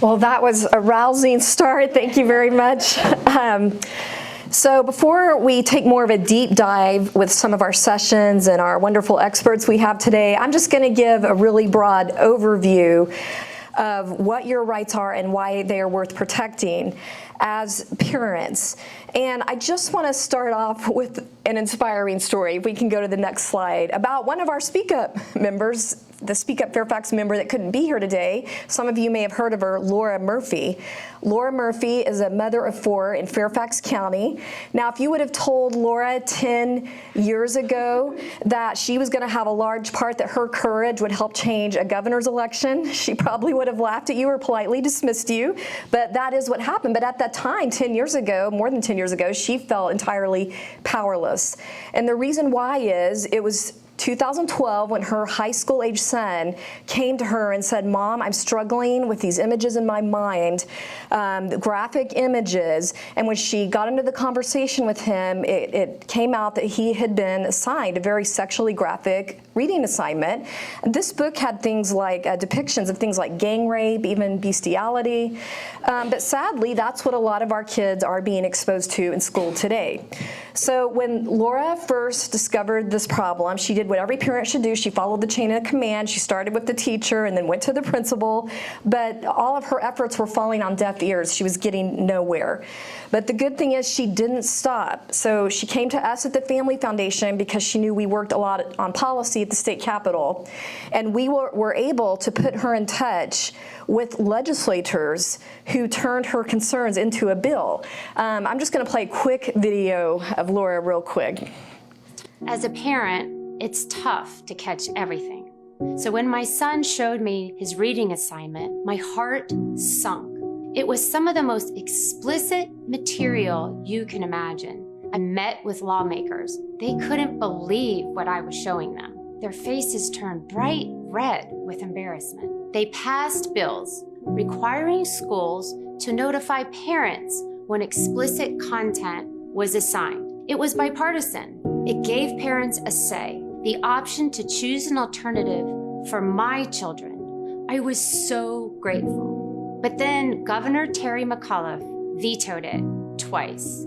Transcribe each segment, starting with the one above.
Well, that was a rousing start. Thank you very much. So before we take more of a deep dive with some of our sessions and our wonderful experts we have today, I'm just going to give a really broad overview of what your rights are and why they are worth protecting as parents. And I just want to start off with an inspiring story, if we can go to the next slide, about one of our Speak Up members, the Speak Up Fairfax member that couldn't be here today. Some of you may have heard of her, Laura Murphy. Laura Murphy is a mother of 4 in Fairfax County. Now, if you would have told Laura 10 years ago that she was going to have a large part, that her courage would help change a governor's election, she probably would have laughed at you or politely dismissed you. But that is what happened. But at that time, 10 years ago, more than 10 years ago, she felt entirely powerless. And the reason why is it was 2012 when her high school age son came to her and said, "Mom, I'm struggling with these images in my mind, graphic images." And when she got into the conversation with him, it came out that he had been assigned a very sexually graphic reading assignment. And this book had things like depictions of things like gang rape, even bestiality. But sadly, that's what a lot of our kids are being exposed to in school today. So when Laura first discovered this problem, she did what every parent should do. She followed the chain of command. She started with the teacher and then went to the principal. But all of her efforts were falling on deaf ears. She was getting nowhere. But the good thing is she didn't stop. So she came to us at the Family Foundation because she knew we worked a lot on policy at the state capitol. And we were able to put her in touch with legislators who turned her concerns into a bill. I'm just going to play a quick video of Laura real quick. As a parent, it's tough to catch everything. So when my son showed me his reading assignment, my heart sunk. It was some of the most explicit material you can imagine. I met with lawmakers. They couldn't believe what I was showing them. Their faces turned bright red with embarrassment. They passed bills requiring schools to notify parents when explicit content was assigned. It was bipartisan. It gave parents a say, the option to choose an alternative for my children. I was so grateful. But then Governor Terry McAuliffe vetoed it twice.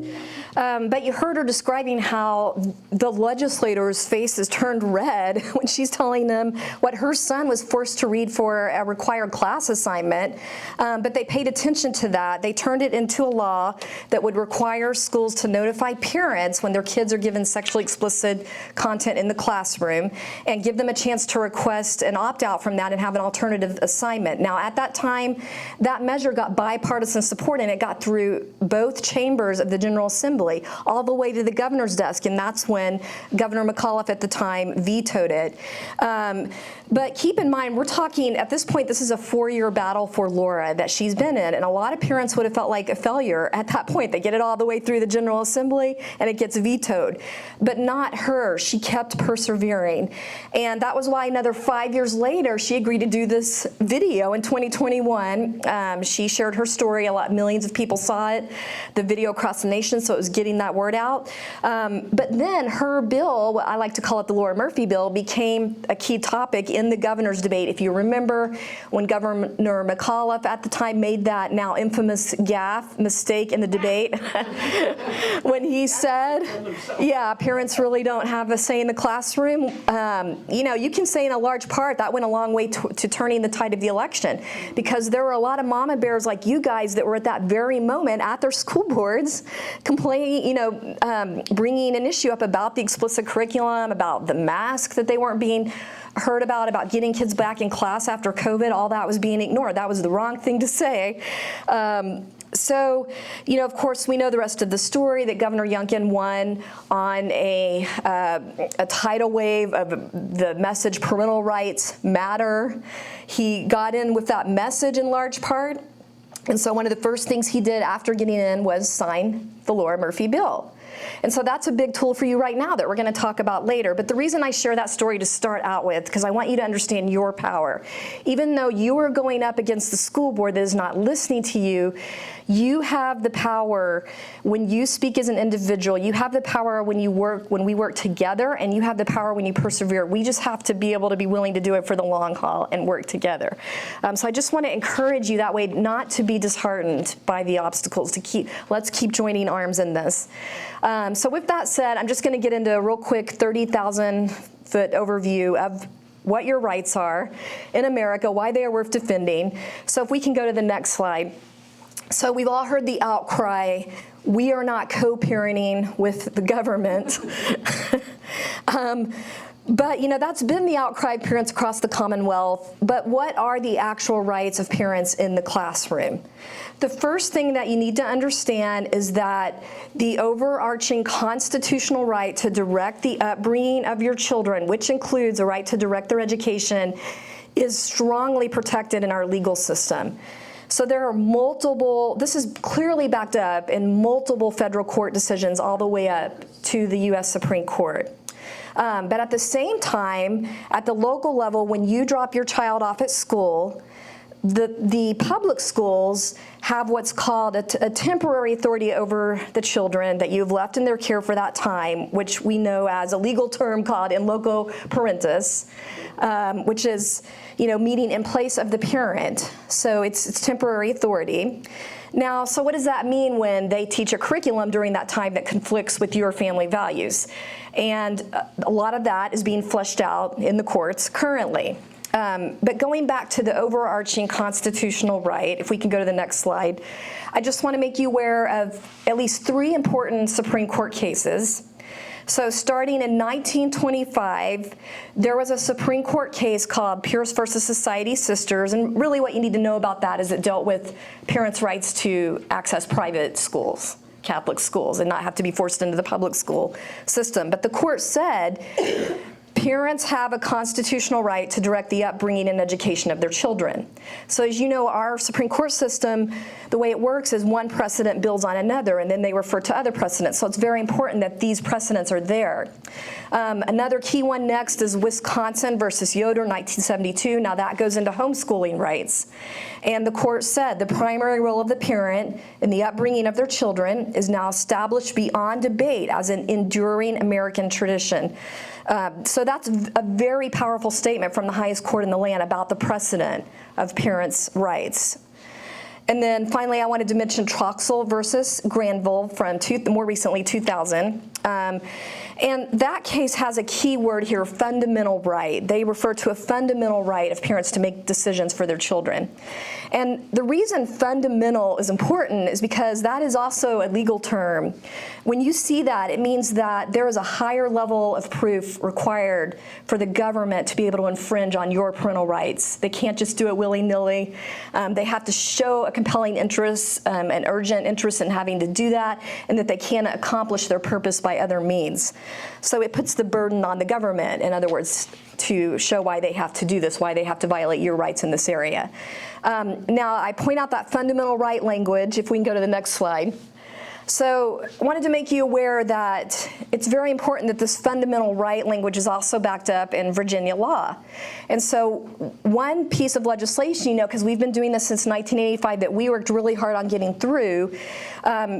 But you heard her describing how the legislators' faces turned red when she's telling them what her son was forced to read for a required class assignment. But they paid attention to that. They turned it into a law that would require schools to notify parents when their kids are given sexually explicit content in the classroom and give them a chance to request an opt-out from that and have an alternative assignment. Now, at that time, that measure got bipartisan support, and it got through both chambers of the General Assembly, all the way to the governor's desk, and that's when Governor McAuliffe at the time vetoed it. But keep in mind, we're talking, at this point, this is a 4-year battle for Laura that she's been in, and a lot of parents would have felt like a failure at that point. They get it all the way through the General Assembly, and it gets vetoed. But not her. She kept persevering, and that was why another 5 years later, she agreed to do this video in 2021. She shared her story. Millions of people saw it, the video across the nation, so it was getting that word out. But then her bill, what I like to call it the Laura Murphy bill, became a key topic in the governor's debate. If you remember when Governor McAuliffe at the time made that now infamous mistake in the debate, when he said, yeah, parents really don't have a say in the classroom. You can say in a large part that went a long way to turning the tide of the election, because there were a lot of mama bears like you guys that were at that very moment at their school boards complaining, bringing an issue up about the explicit curriculum, about the mask that they weren't being heard about getting kids back in class after COVID. All that was being ignored. That was the wrong thing to say. So, of course, we know the rest of the story, that Governor Youngkin won on a tidal wave of the message, parental rights matter. He got in with that message in large part. And so one of the first things he did after getting in was sign the Laura Murphy bill. And so that's a big tool for you right now that we're going to talk about later. But the reason I share that story to start out with, because I want you to understand your power. Even though you are going up against the school board that is not listening to you, you have the power when you speak as an individual. You have the power when we work together, and you have the power when you persevere. We just have to be able to be willing to do it for the long haul and work together. So I just want to encourage you that way not to be disheartened by the obstacles. Let's keep joining arms in this. So with that said, I'm just going to get into a real quick 30,000-foot overview of what your rights are in America, why they are worth defending. So if we can go to the next slide. So we've all heard the outcry, we are not co-parenting with the government. But that's been the outcry of parents across the Commonwealth. But what are the actual rights of parents in the classroom? The first thing that you need to understand is that the overarching constitutional right to direct the upbringing of your children, which includes a right to direct their education, is strongly protected in our legal system. So there are multiple, this is clearly backed up in multiple federal court decisions all the way up to the U.S. Supreme Court. But at the same time, at the local level, when you drop your child off at school, the public schools have what's called a temporary authority over the children that you've left in their care for that time, which we know as a legal term called in loco parentis, which is, meaning in place of the parent. So it's temporary authority. Now, so what does that mean when they teach a curriculum during that time that conflicts with your family values? And a lot of that is being fleshed out in the courts currently. But going back to the overarching constitutional right, if we can go to the next slide, I just want to make you aware of at least 3 important Supreme Court cases. So starting in 1925, there was a Supreme Court case called Pierce versus Society Sisters, and really what you need to know about that is it dealt with parents' rights to access private schools, Catholic schools, and not have to be forced into the public school system. But the court said parents have a constitutional right to direct the upbringing and education of their children. So as you know, our Supreme Court system, the way it works is one precedent builds on another, and then they refer to other precedents. So it's very important that these precedents are there. Another key one next is Wisconsin versus Yoder, 1972. Now that goes into homeschooling rights. And the court said the primary role of the parent in the upbringing of their children is now established beyond debate as an enduring American tradition. So that's a very powerful statement from the highest court in the land about the precedent of parents' rights. And then finally, I wanted to mention Troxel versus Granville from more recently, 2000. And that case has a key word here, fundamental right. They refer to a fundamental right of parents to make decisions for their children. And the reason fundamental is important is because that is also a legal term. When you see that, it means that there is a higher level of proof required for the government to be able to infringe on your parental rights. They can't just do it willy-nilly. They have to show a compelling interest, an urgent interest in having to do that, and that they can't accomplish their purpose by other means. So it puts the burden on the government, in other words, to show why they have to do this, why they have to violate your rights in this area. Now, I point out that fundamental right language, if we can go to the next slide. So I wanted to make you aware that it's very important that this fundamental right language is also backed up in Virginia law. And so one piece of legislation, because we've been doing this since 1985 that we worked really hard on getting through,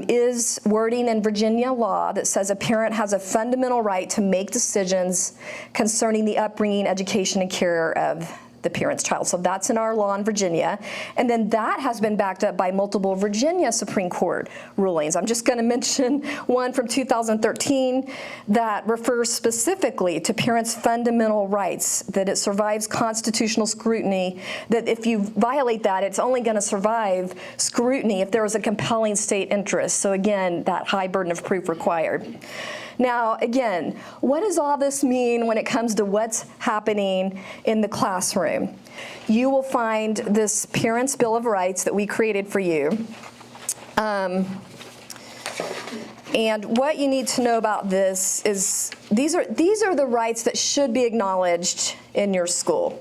is wording in Virginia law that says a parent has a fundamental right to make decisions concerning the upbringing, education, and care of the parent's child. So that's in our law in Virginia. And then that has been backed up by multiple Virginia Supreme Court rulings. I'm just going to mention one from 2013 that refers specifically to parents' fundamental rights, that it survives constitutional scrutiny, that if you violate that, it's only going to survive scrutiny if there is a compelling state interest. So again, that high burden of proof required. Now, again, what does all this mean when it comes to what's happening in the classroom? You will find this Parents' Bill of Rights that we created for you. And what you need to know about this is these are the rights that should be acknowledged in your school.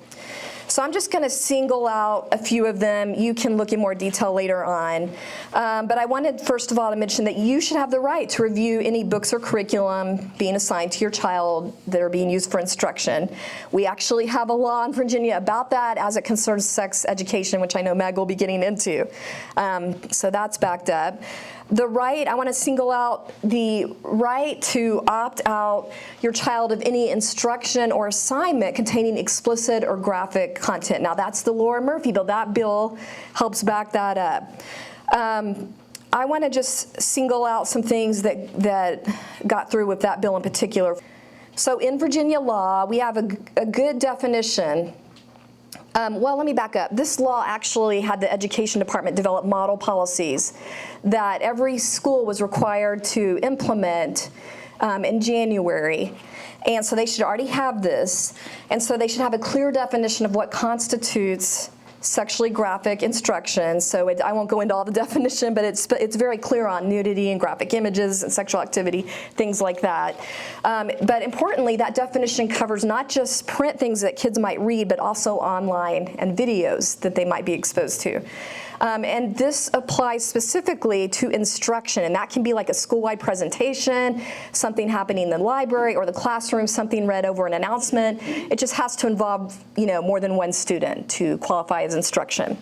So I'm just going to single out a few of them. You can look in more detail later on. But I wanted, first of all, to mention that you should have the right to review any books or curriculum being assigned to your child that are being used for instruction. We actually have a law in Virginia about that as it concerns sex education, which I know Meg will be getting into. So that's backed up. The right, I want to single out the right to opt out your child of any instruction or assignment containing explicit or graphic content. Now that's the Laura Murphy bill. That bill helps back that up. I want to just single out some things that got through with that bill in particular. So in Virginia law, we have a good definition. Well, let me back up. This law actually had the Education Department develop model policies that every school was required to implement in January. And so they should already have this. And so they should have a clear definition of what constitutes sexually graphic instruction. So I won't go into all the definition, but it's very clear on nudity and graphic images and sexual activity, things like that. But importantly, that definition covers not just print things that kids might read, but also online and videos that they might be exposed to. And this applies specifically to instruction, and that can be like a school-wide presentation, something happening in the library or the classroom, something read over an announcement. It just has to involve, more than one student to qualify as instruction.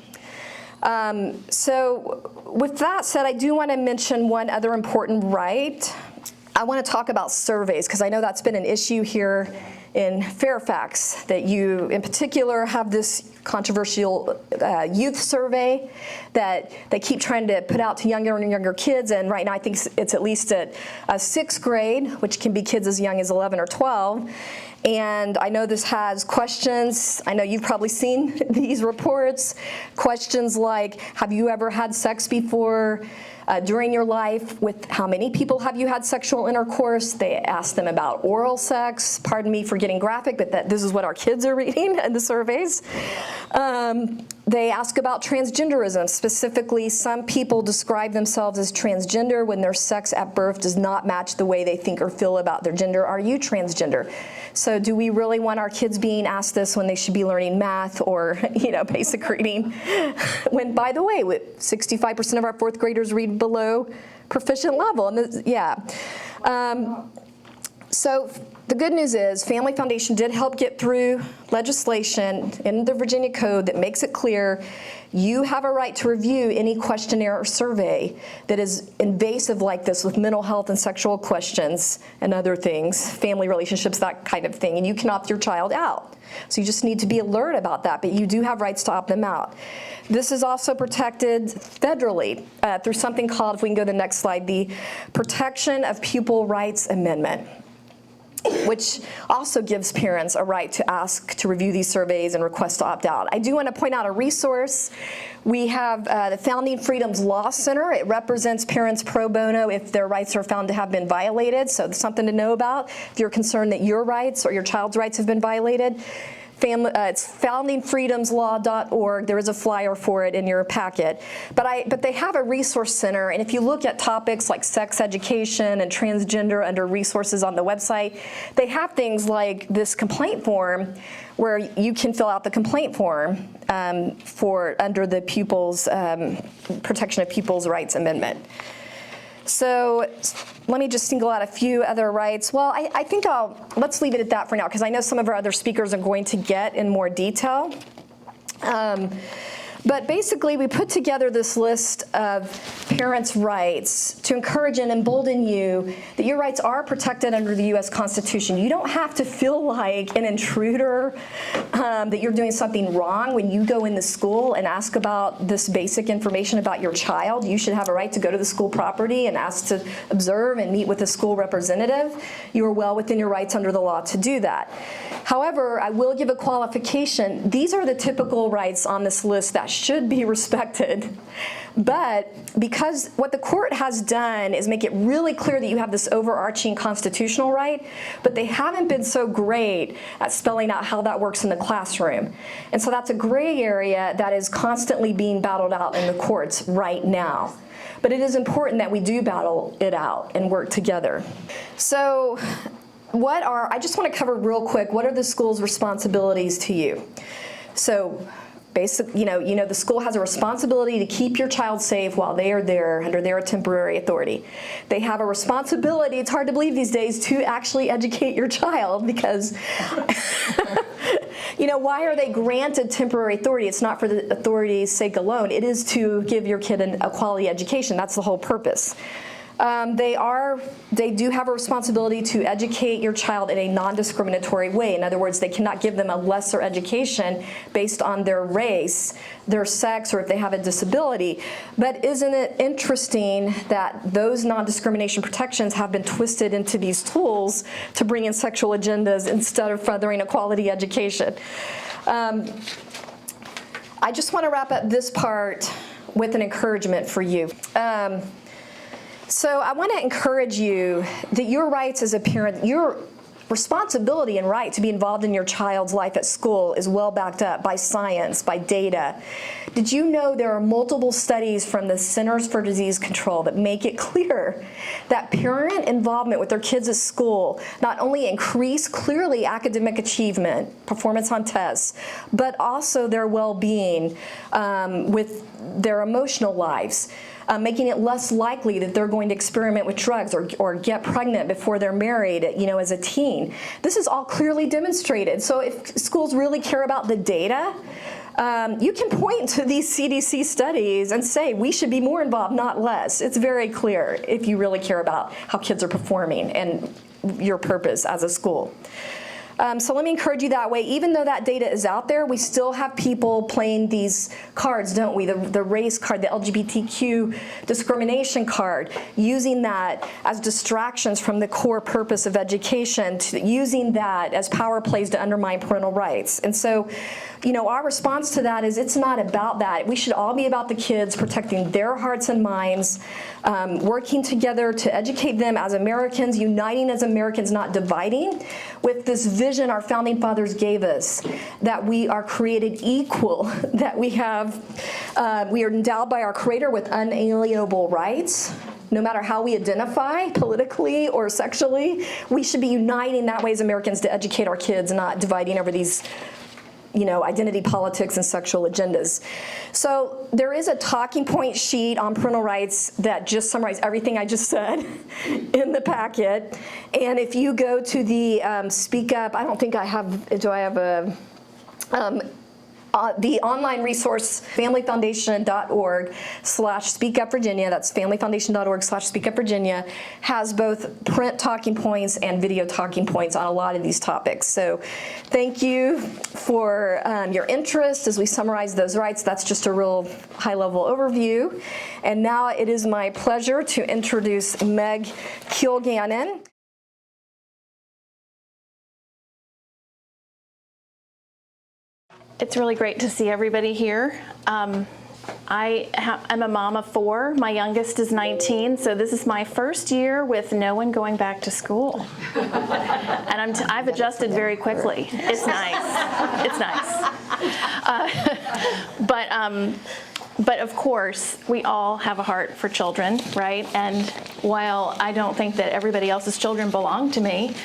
So with that said, I do want to mention one other important right. I want to talk about surveys, because I know that's been an issue here in Fairfax, that you in particular have this controversial youth survey that they keep trying to put out to younger and younger kids, and right now I think it's at least at 6th grade, which can be kids as young as 11 or 12. And I know this has questions. I know you've probably seen these reports. Questions like, have you ever had sex before? During your life, with how many people have you had sexual intercourse? They ask them about oral sex. Pardon me for getting graphic, but this is what our kids are reading in the surveys. They ask about transgenderism. Specifically, some people describe themselves as transgender when their sex at birth does not match the way they think or feel about their gender. Are you transgender? So do we really want our kids being asked this when they should be learning math or, basic reading? When, by the way, 65% of our 4th graders read below proficient level. And so the good news is Family Foundation did help get through legislation in the Virginia Code that makes it clear you have a right to review any questionnaire or survey that is invasive like this with mental health and sexual questions and other things, family relationships, that kind of thing, and you can opt your child out. So you just need to be alert about that, but you do have rights to opt them out. This is also protected federally through something called, if we can go to the next slide, the Protection of Pupil Rights Amendment, which also gives parents a right to ask to review these surveys and request to opt out. I do want to point out a resource. We have the Founding Freedoms Law Center. It represents parents pro bono if their rights are found to have been violated, so it's something to know about if you're concerned that your rights or your child's rights have been violated. It's foundingfreedomslaw.org. There is a flyer for it in your packet. But they have a resource center, and if you look at topics like sex education and transgender under resources on the website, they have things like this complaint form where you can fill out the complaint form under the Protection of Pupils' Rights Amendment. So let me just single out a few other rights. Well, I think let's leave it at that for now, because I know some of our other speakers are going to get in more detail. But basically, we put together this list of parents' rights to encourage and embolden you that your rights are protected under the U.S. Constitution. You don't have to feel like an intruder, that you're doing something wrong when you go into school and ask about this basic information about your child. You should have a right to go to the school property and ask to observe and meet with a school representative. You are well within your rights under the law to do that. However, I will give a qualification. These are the typical rights on this list that should be respected. But because what the court has done is make it really clear that you have this overarching constitutional right, but they haven't been so great at spelling out how that works in the classroom. And so that's a gray area that is constantly being battled out in the courts right now. But it is important that we do battle it out and work together. So I just want to cover real quick, what are the school's responsibilities to you? So the school has a responsibility to keep your child safe while they are there under their temporary authority. They have a responsibility, it's hard to believe these days, to actually educate your child because, why are they granted temporary authority? It's not for the authority's sake alone. It is to give your kid a quality education. That's the whole purpose. They do have a responsibility to educate your child in a non-discriminatory way. In other words, they cannot give them a lesser education based on their race, their sex, or if they have a disability. But isn't it interesting that those non-discrimination protections have been twisted into these tools to bring in sexual agendas instead of furthering a quality education? I just want to wrap up this part with an encouragement for you. So I want to encourage you that your rights as a parent, your responsibility and right to be involved in your child's life at school is well backed up by science, by data. Did you know there are multiple studies from the Centers for Disease Control that make it clear that parent involvement with their kids at school not only increase clearly academic achievement, performance on tests, but also their well-being with their emotional lives? Making it less likely that they're going to experiment with drugs or get pregnant before they're married, as a teen. This is all clearly demonstrated. So if schools really care about the data, you can point to these CDC studies and say we should be more involved, not less. It's very clear if you really care about how kids are performing and your purpose as a school. So let me encourage you that way. Even though that data is out there, we still have people playing these cards, don't we? The race card, the LGBTQ discrimination card, using that as distractions from the core purpose of education, using that as power plays to undermine parental rights. And so, our response to that is it's not about that. We should all be about the kids, protecting their hearts and minds, working together to educate them as Americans, uniting as Americans, not dividing, with this vision our founding fathers gave us, that we are created equal, that we are endowed by our Creator with unalienable rights. No matter how we identify politically or sexually, we should be uniting that way as Americans to educate our kids, not dividing over these identity politics and sexual agendas. So there is a talking point sheet on parental rights that just summarizes everything I just said in the packet. And if you go to the Speak Up, the online resource, familyfoundation.org/speakupvirginia, that's familyfoundation.org/speakupvirginia, has both print talking points and video talking points on a lot of these topics. So thank you for your interest as we summarize those rights. That's just a real high-level overview. And now it is my pleasure to introduce Meg Keelgannon. It's really great to see everybody here. I'm a mom of 4. My youngest is 19, so this is my first year with no one going back to school. And I've adjusted very quickly. It's nice. It's nice. But of course, we all have a heart for children, right? And while I don't think that everybody else's children belong to me,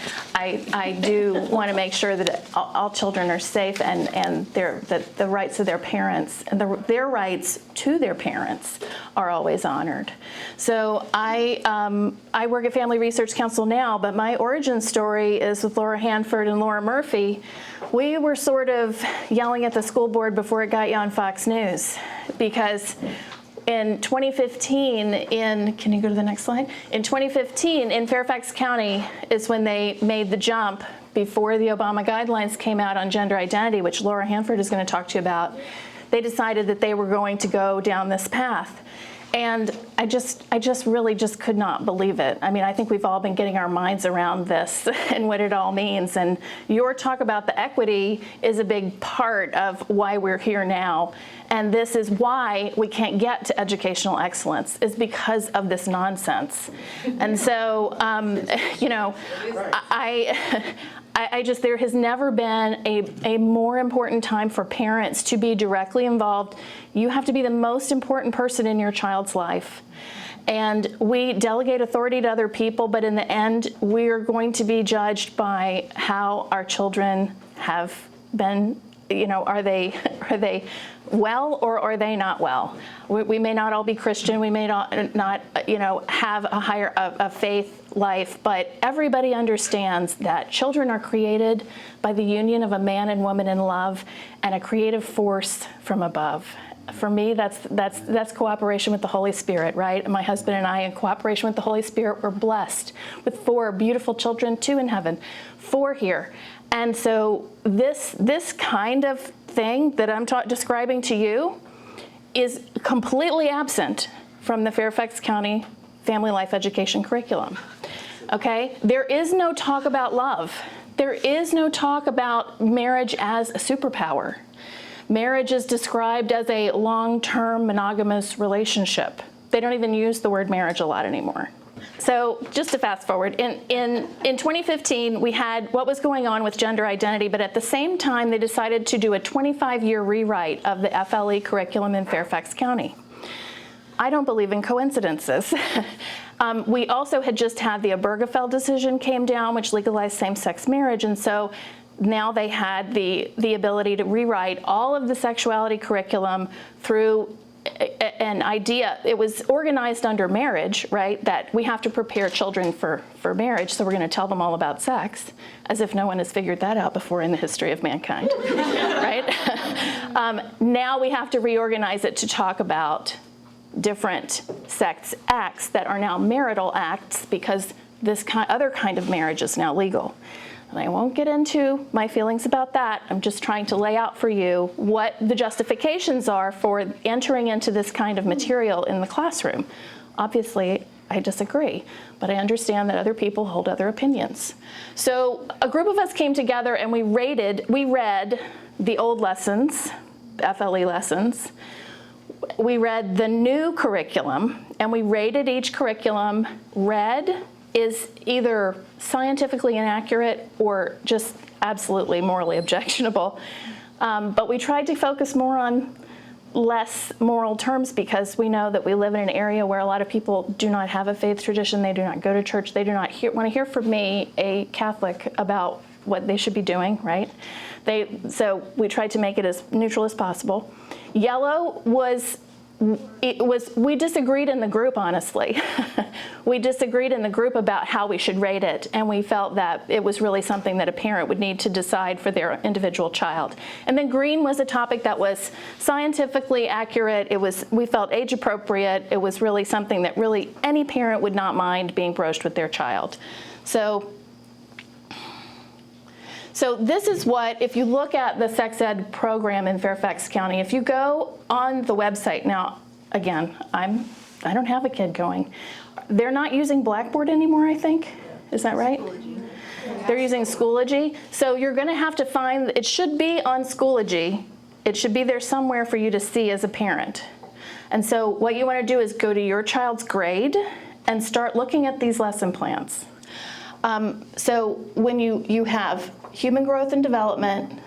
I do want to make sure that all children are safe and that the rights of their parents and their rights to their parents are always honored. So I work at Family Research Council now, but my origin story is with Laura Hanford and Laura Murphy. We were sort of yelling at the school board before it got you on Fox News, because in 2015, can you go to the next slide? In 2015, in Fairfax County is when they made the jump before the Obama guidelines came out on gender identity, which Laura Hanford is going to talk to you about. They decided that they were going to go down this path. And I just really could not believe it. I mean, I think we've all been getting our minds around this and what it all means. And your talk about the equity is a big part of why we're here now. And this is why we can't get to educational excellence, is because of this nonsense. And so, there has never been a more important time for parents to be directly involved. You have to be the most important person in your child's life. And we delegate authority to other people, but in the end, we're going to be judged by how our children have been are they well or are they not well? We may not all be Christian. We may not have a faith life, but everybody understands that children are created by the union of a man and woman in love and a creative force from above. For me, that's cooperation with the Holy Spirit, right? My husband and I, in cooperation with the Holy Spirit, we're blessed with 4 beautiful children, 2 in heaven, 4 here. And so this kind of thing that I'm describing to you is completely absent from the Fairfax County Family Life Education curriculum. Okay? There is no talk about love. There is no talk about marriage as a superpower. Marriage is described as a long-term monogamous relationship. They don't even use the word marriage a lot anymore. So just to fast forward, in 2015, we had what was going on with gender identity, but at the same time, they decided to do a 25-year rewrite of the FLE curriculum in Fairfax County. I don't believe in coincidences. We also had just had the Obergefell decision came down, which legalized same-sex marriage, and so now they had the ability to rewrite all of the sexuality curriculum through an idea. It was organized under marriage, right? That we have to prepare children for marriage, so we're going to tell them all about sex, as if no one has figured that out before in the history of mankind, right? Now we have to reorganize it to talk about different sex acts that are now marital acts because this other kind of marriage is now legal. And I won't get into my feelings about that. I'm just trying to lay out for you what the justifications are for entering into this kind of material in the classroom. Obviously, I disagree, but I understand that other people hold other opinions. So a group of us came together and we read the old lessons, the FLE lessons. We read the new curriculum and we rated each curriculum. Red is either scientifically inaccurate or just absolutely morally objectionable. But we tried to focus more on less moral terms because we know that we live in an area where a lot of people do not have a faith tradition, they do not go to church, they do not want to hear from me, a Catholic, about what they should be doing, right? So we tried to make it as neutral as possible. Yellow we disagreed in the group, honestly. We disagreed in the group about how we should rate it, and we felt that it was really something that a parent would need to decide for their individual child. And then green was a topic that was scientifically accurate. We felt age appropriate. It was really something that really any parent would not mind being broached with their child. So this is what, if you look at the sex ed program in Fairfax County, if you go on the website, now, again, I don't have a kid going. They're not using Blackboard anymore, I think. Is that right? Schoology. They're using Schoology. So you're going to have to find, it should be on Schoology. It should be there somewhere for you to see as a parent. And so what you want to do is go to your child's grade and start looking at these lesson plans. So when you have human growth and development,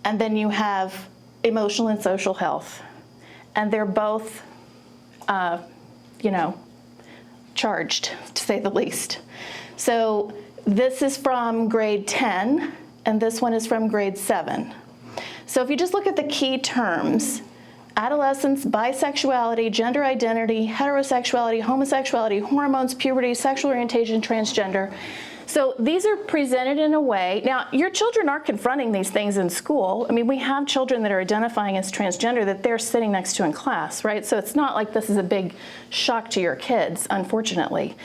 and then you have emotional and social health, and they're both, charged, to say the least. So this is from grade 10, and this one is from grade 7. So if you just look at the key terms, adolescence, bisexuality, gender identity, heterosexuality, homosexuality, hormones, puberty, sexual orientation, transgender. So these are presented in a way, now your children are confronting these things in school. I mean, we have children that are identifying as transgender that they're sitting next to in class, right? So it's not like this is a big shock to your kids, unfortunately.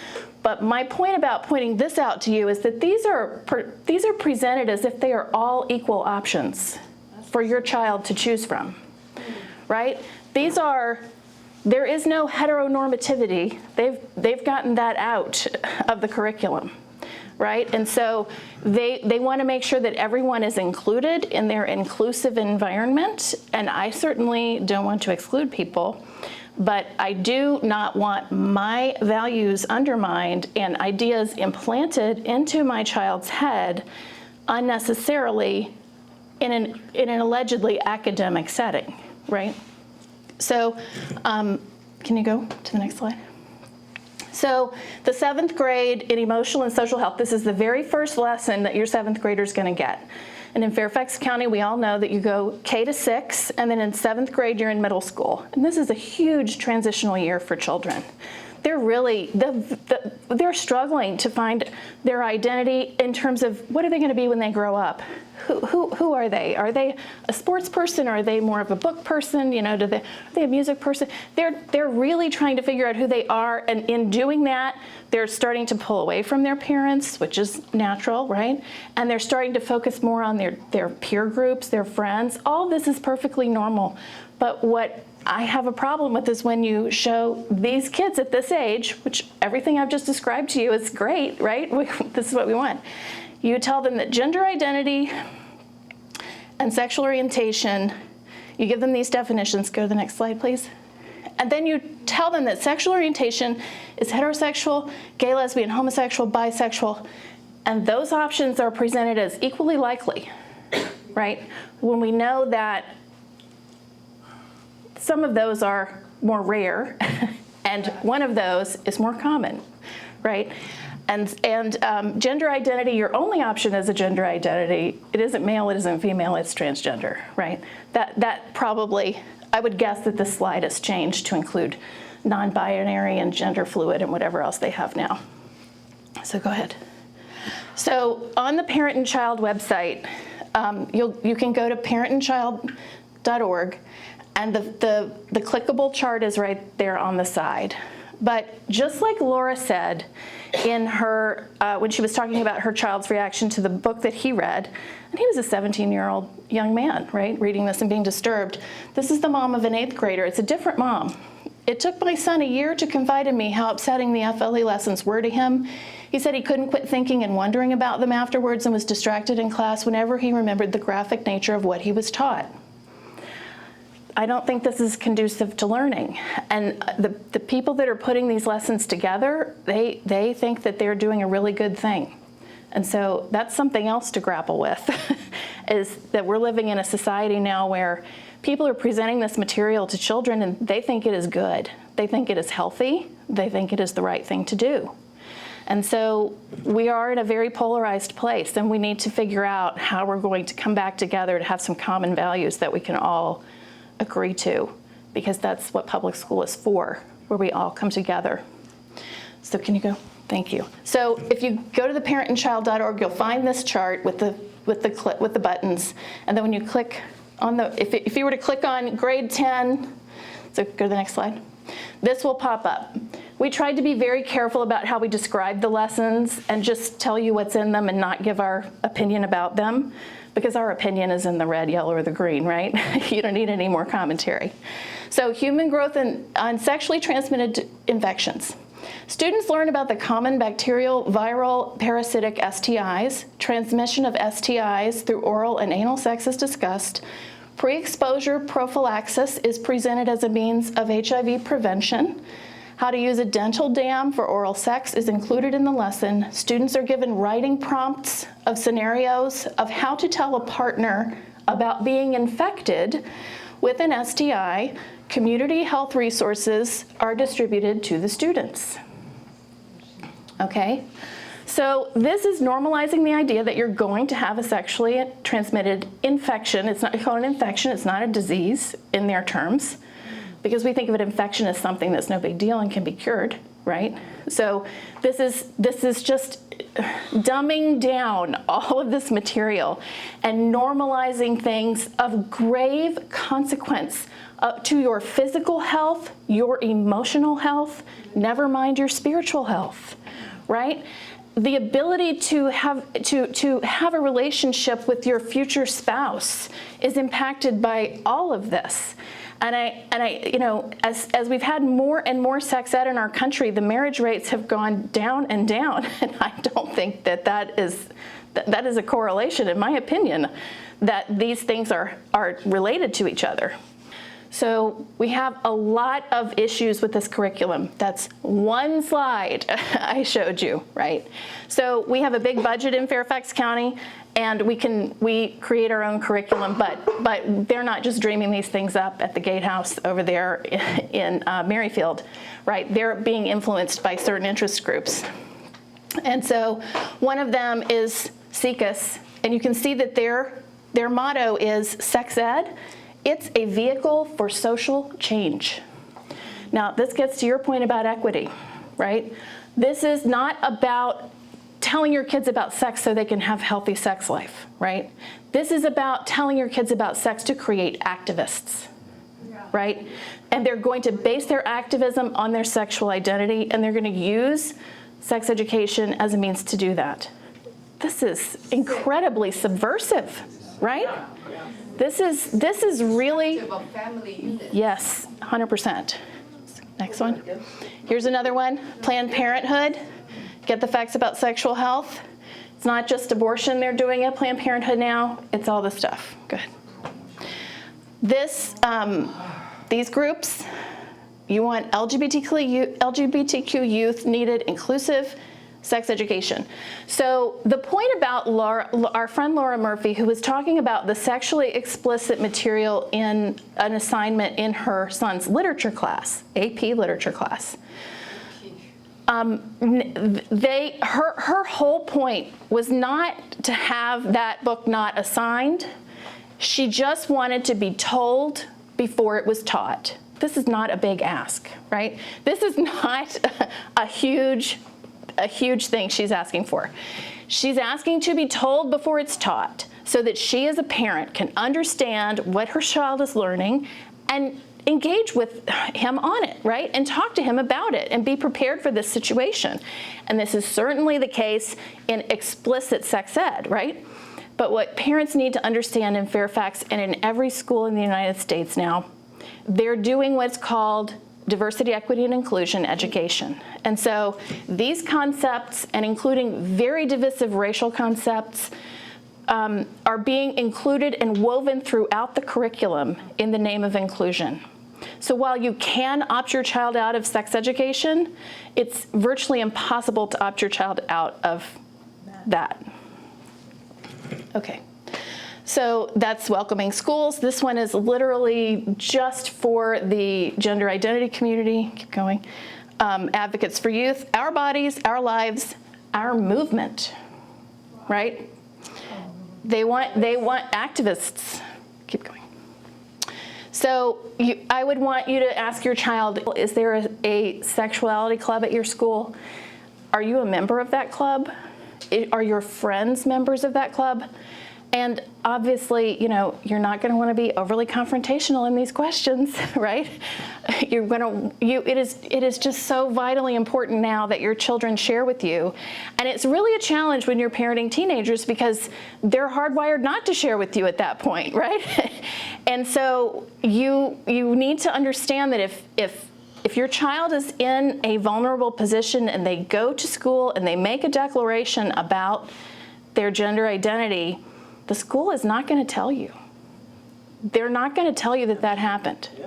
But my point about pointing this out to you is that these are presented as if they are all equal options for your child to choose from, right? There is no heteronormativity. They've gotten that out of the curriculum, right? And so they want to make sure that everyone is included in their inclusive environment, and I certainly don't want to exclude people, but I do not want my values undermined and ideas implanted into my child's head unnecessarily in an allegedly academic setting, right? So can you go to the next slide? So the 7th grade in emotional and social health, this is the very first lesson that your 7th grader is going to get. And in Fairfax County, we all know that you go K to 6, and then in 7th grade, you're in middle school. And this is a huge transitional year for children. They're really, they're struggling to find their identity in terms of what are they going to be when they grow up? Who are they? Are they a sports person? Or are they more of a book person? You know, are they a music person? They're really trying to figure out who they are, and in doing that, they're starting to pull away from their parents, which is natural, right? And they're starting to focus more on their peer groups, their friends. All of this is perfectly normal. But what I have a problem with is when you show these kids at this age, which everything I've just described to you is great, right? This is what we want. You tell them that gender identity and sexual orientation, you give them these definitions. Go to the next slide, please. And then you tell them that sexual orientation is heterosexual, gay, lesbian, homosexual, bisexual, and those options are presented as equally likely, right? When we know that some of those are more rare, and one of those is more common, right? And gender identity, your only option is a gender identity. It isn't male, it isn't female, it's transgender, right? That probably, I would guess that this slide has changed to include non-binary and gender fluid and whatever else they have now. So go ahead. So on the Parent and Child website, you can go to parentandchild.org, and the clickable chart is right there on the side. But just like Laura said in her, when she was talking about her child's reaction to the book that he read, and he was a 17-year-old young man, right, reading this and being disturbed. This is the mom of an 8th grader. It's a different mom. It took my son a year to confide in me how upsetting the FLE lessons were to him. He said he couldn't quit thinking and wondering about them afterwards and was distracted in class whenever he remembered the graphic nature of what he was taught. I don't think this is conducive to learning. And the people that are putting these lessons together, they think that they're doing a really good thing. And so that's something else to grapple with, is that we're living in a society now where people are presenting this material to children and they think it is good. They think it is healthy. They think it is the right thing to do. And so we are in a very polarized place, and we need to figure out how we're going to come back together to have some common values that we can all agree to, because that's what public school is for, where we all come together. So can you go? Thank you. So if you go to the parentandchild.org, you'll find this chart with the buttons, and then when you click on if you were to click on grade 10, so go to the next slide, this will pop up. We tried to be very careful about how we describe the lessons and just tell you what's in them and not give our opinion about them, because our opinion is in the red, yellow, or the green, right? You don't need any more commentary. So human growth and sexually transmitted infections. Students learn about the common bacterial, viral, parasitic STIs. Transmission of STIs through oral and anal sex is discussed. Pre-exposure prophylaxis is presented as a means of HIV prevention. How to use a dental dam for oral sex is included in the lesson. Students are given writing prompts of scenarios of how to tell a partner about being infected with an STI. Community health resources are distributed to the students. Okay? So this is normalizing the idea that you're going to have a sexually transmitted infection. It's not called an infection, it's not a disease in their terms, because we think of an infection as something that's no big deal and can be cured, right? So this is just dumbing down all of this material and normalizing things of grave consequence to your physical health, your emotional health, never mind your spiritual health, right? The ability to have a relationship with your future spouse is impacted by all of this. And I, you know, as we've had more and more sex ed in our country, the marriage rates have gone down and down. And I don't think that is a correlation, in my opinion, that these things are related to each other. So we have a lot of issues with this curriculum. That's one slide I showed you, right? So we have a big budget in Fairfax County, and we create our own curriculum, but they're not just dreaming these things up at the Gatehouse over there in Merrifield, right? They're being influenced by certain interest groups. And so one of them is SECUS, and you can see that their Their motto is sex ed. It's a vehicle for social change. Now, this gets to your point about equity, right? This is not about telling your kids about sex so they can have healthy sex life, right? This is about telling your kids about sex to create activists, right? And they're going to base their activism on their sexual identity, and they're going to use sex education as a means to do that. This is incredibly subversive, right? This is really, yes, 100%. Next one. Here's another one, Planned Parenthood. Get the facts about sexual health. It's not just abortion they're doing at Planned Parenthood now, it's all this stuff. Good. These groups, you want LGBTQ youth needed inclusive sex education. So the point about our friend Laura Murphy, who was talking about the sexually explicit material in an assignment in her son's literature class, AP literature class, her whole point was not to have that book not assigned. She just wanted to be told before it was taught. This is not a big ask, right? This is not a huge thing she's asking for. She's asking to be told before it's taught so that she as a parent can understand what her child is learning and engage with him on it, right? And talk to him about it and be prepared for this situation. And this is certainly the case in explicit sex ed, right? But what parents need to understand in Fairfax and in every school in the United States now, they're doing what's called diversity, equity, and inclusion education. And so these concepts, and including very divisive racial concepts, are being included and woven throughout the curriculum in the name of inclusion. So while you can opt your child out of sex education, it's virtually impossible to opt your child out of that. Okay. So that's welcoming schools. This one is literally just for the gender identity community. Keep going. Advocates for youth, our bodies, our lives, our movement, right? They want activists. Keep going. So I would want you to ask your child, is there a sexuality club at your school? Are you a member of that club? Are your friends members of that club? And obviously, you're not going to want to be overly confrontational in these questions, right? It is just so vitally important now that your children share with you. And it's really a challenge when you're parenting teenagers because they're hardwired not to share with you at that point, right? And so you need to understand that if your child is in a vulnerable position and they go to school and they make a declaration about their gender identity, the school is not going to tell you. They're not going to tell you that happened. Yeah.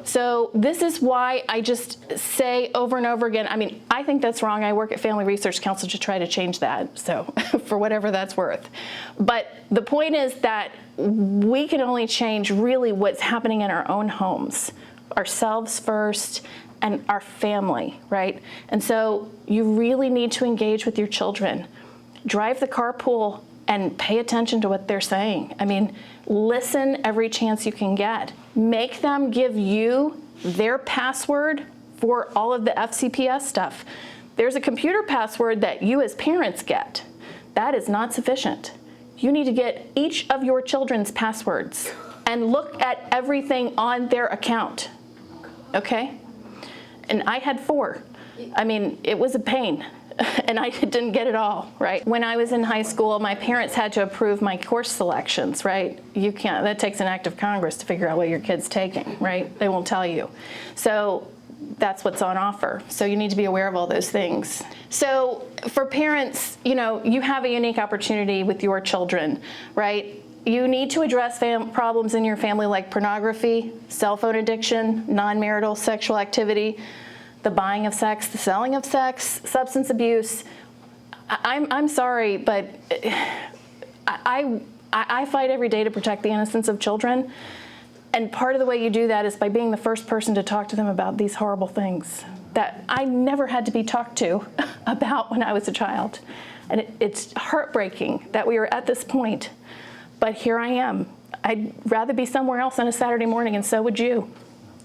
So this is why I just say over and over again, I think that's wrong. I work at Family Research Council to try to change that, so for whatever that's worth. But the point is that we can only change really what's happening in our own homes, ourselves first, and our family, right? And so you really need to engage with your children. Drive the carpool and pay attention to what they're saying. Listen every chance you can get. Make them give you their password for all of the FCPS stuff. There's a computer password that you as parents get. That is not sufficient. You need to get each of your children's passwords and look at everything on their account, okay? And I had 4. It was a pain. And I didn't get it all, right? When I was in high school, my parents had to approve my course selections, right? That takes an act of Congress to figure out what your kid's taking, right? They won't tell you. So that's what's on offer. So you need to be aware of all those things. So for parents, you have a unique opportunity with your children, right? You need to address problems in your family like pornography, cell phone addiction, non-marital sexual activity, the buying of sex, the selling of sex, substance abuse. I'm sorry, but I fight every day to protect the innocence of children. And part of the way you do that is by being the first person to talk to them about these horrible things that I never had to be talked to about when I was a child. And it's heartbreaking that we are at this point. but here I am. I'd rather be somewhere else on a Saturday morning, and so would you,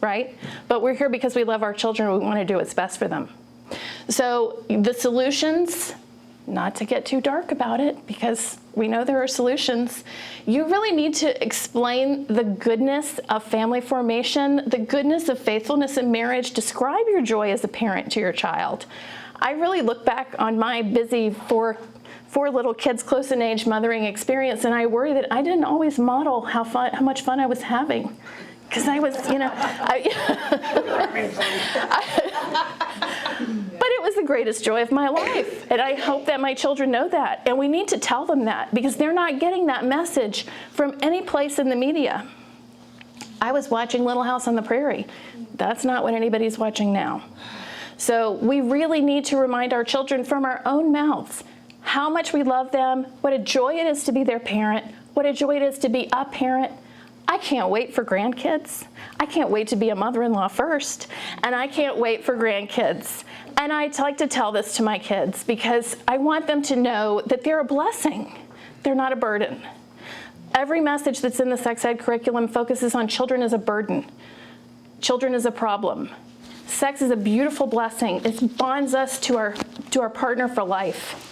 right? But we're here because we love our children. We want to do what's best for them. So the solutions, not to get too dark about it, because we know there are solutions, you really need to explain the goodness of family formation, the goodness of faithfulness in marriage. Describe your joy as a parent to your child. I really look back on my busy four little kids close in age mothering experience, and I worry that I didn't always model how much fun I was having. Because I was, but it was the greatest joy of my life. And I hope that my children know that. And we need to tell them that, because they're not getting that message from any place in the media. I was watching Little House on the Prairie. That's not what anybody's watching now. So we really need to remind our children from our own mouths how much we love them, what a joy it is to be their parent, what a joy it is to be a parent. I can't wait for grandkids. I can't wait to be a mother-in-law first, and I can't wait for grandkids. And I like to tell this to my kids because I want them to know that they're a blessing. They're not a burden. Every message that's in the sex ed curriculum focuses on children as a burden. Children as a problem. Sex is a beautiful blessing. It bonds us to our partner for life.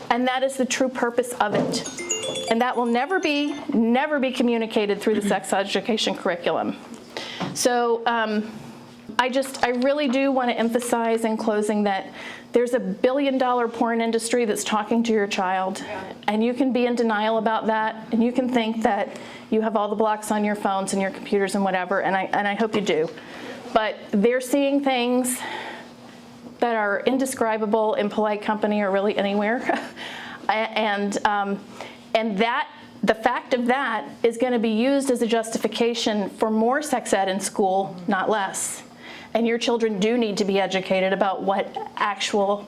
And that is the true purpose of it. And that will never be communicated through the sex education curriculum. So I really do want to emphasize in closing that there's $1 billion porn industry that's talking to your child, and you can be in denial about that, and you can think that you have all the blocks on your phones and your computers and whatever, and I hope you do. But they're seeing things that are indescribable in polite company or really anywhere. And that, the fact of that is going to be used as a justification for more sex ed in school, not less. And your children do need to be educated about what actual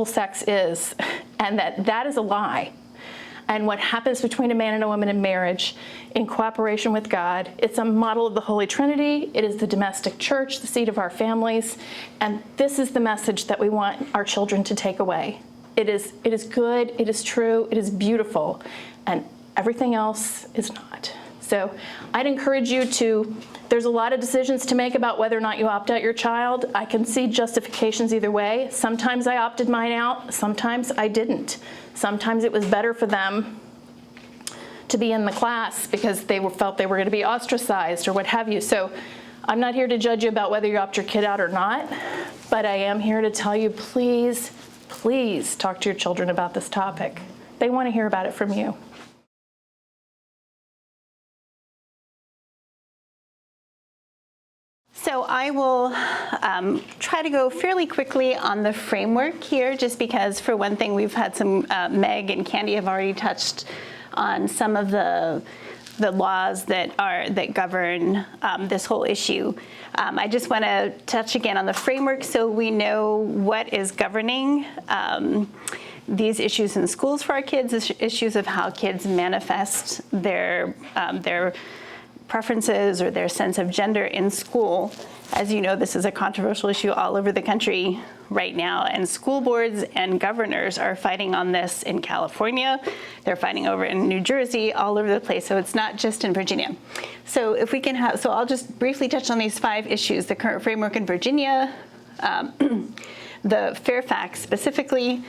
sex is, and that is a lie. And what happens between a man and a woman in marriage, in cooperation with God, it's a model of the Holy Trinity. It is the domestic church, the seat of our families. And this is the message that we want our children to take away. It is good, it is true, it is beautiful, and everything else is not. So I'd encourage you to, there's a lot of decisions to make about whether or not you opt out your child. I can see justifications either way. Sometimes I opted mine out, sometimes I didn't. Sometimes it was better for them to be in the class because they felt they were going to be ostracized or what have you. So I'm not here to judge you about whether you opt your kid out or not, but I am here to tell you, please, please talk to your children about this topic. They want to hear about it from you. So I will try to go fairly quickly on the framework here, just because for one thing, we've had some, Meg and Candy have already touched on some of the laws that govern this whole issue. I just want to touch again on the framework so we know what is governing these issues in schools for our kids, issues of how kids manifest their preferences or their sense of gender in school. As you know, this is a controversial issue all over the country right now, and school boards and governors are fighting on this in California. They're fighting over in New Jersey, all over the place, so it's not just in Virginia. So if we can have, so I'll just briefly touch on these 5 issues: the current framework in Virginia, the Fairfax specifically,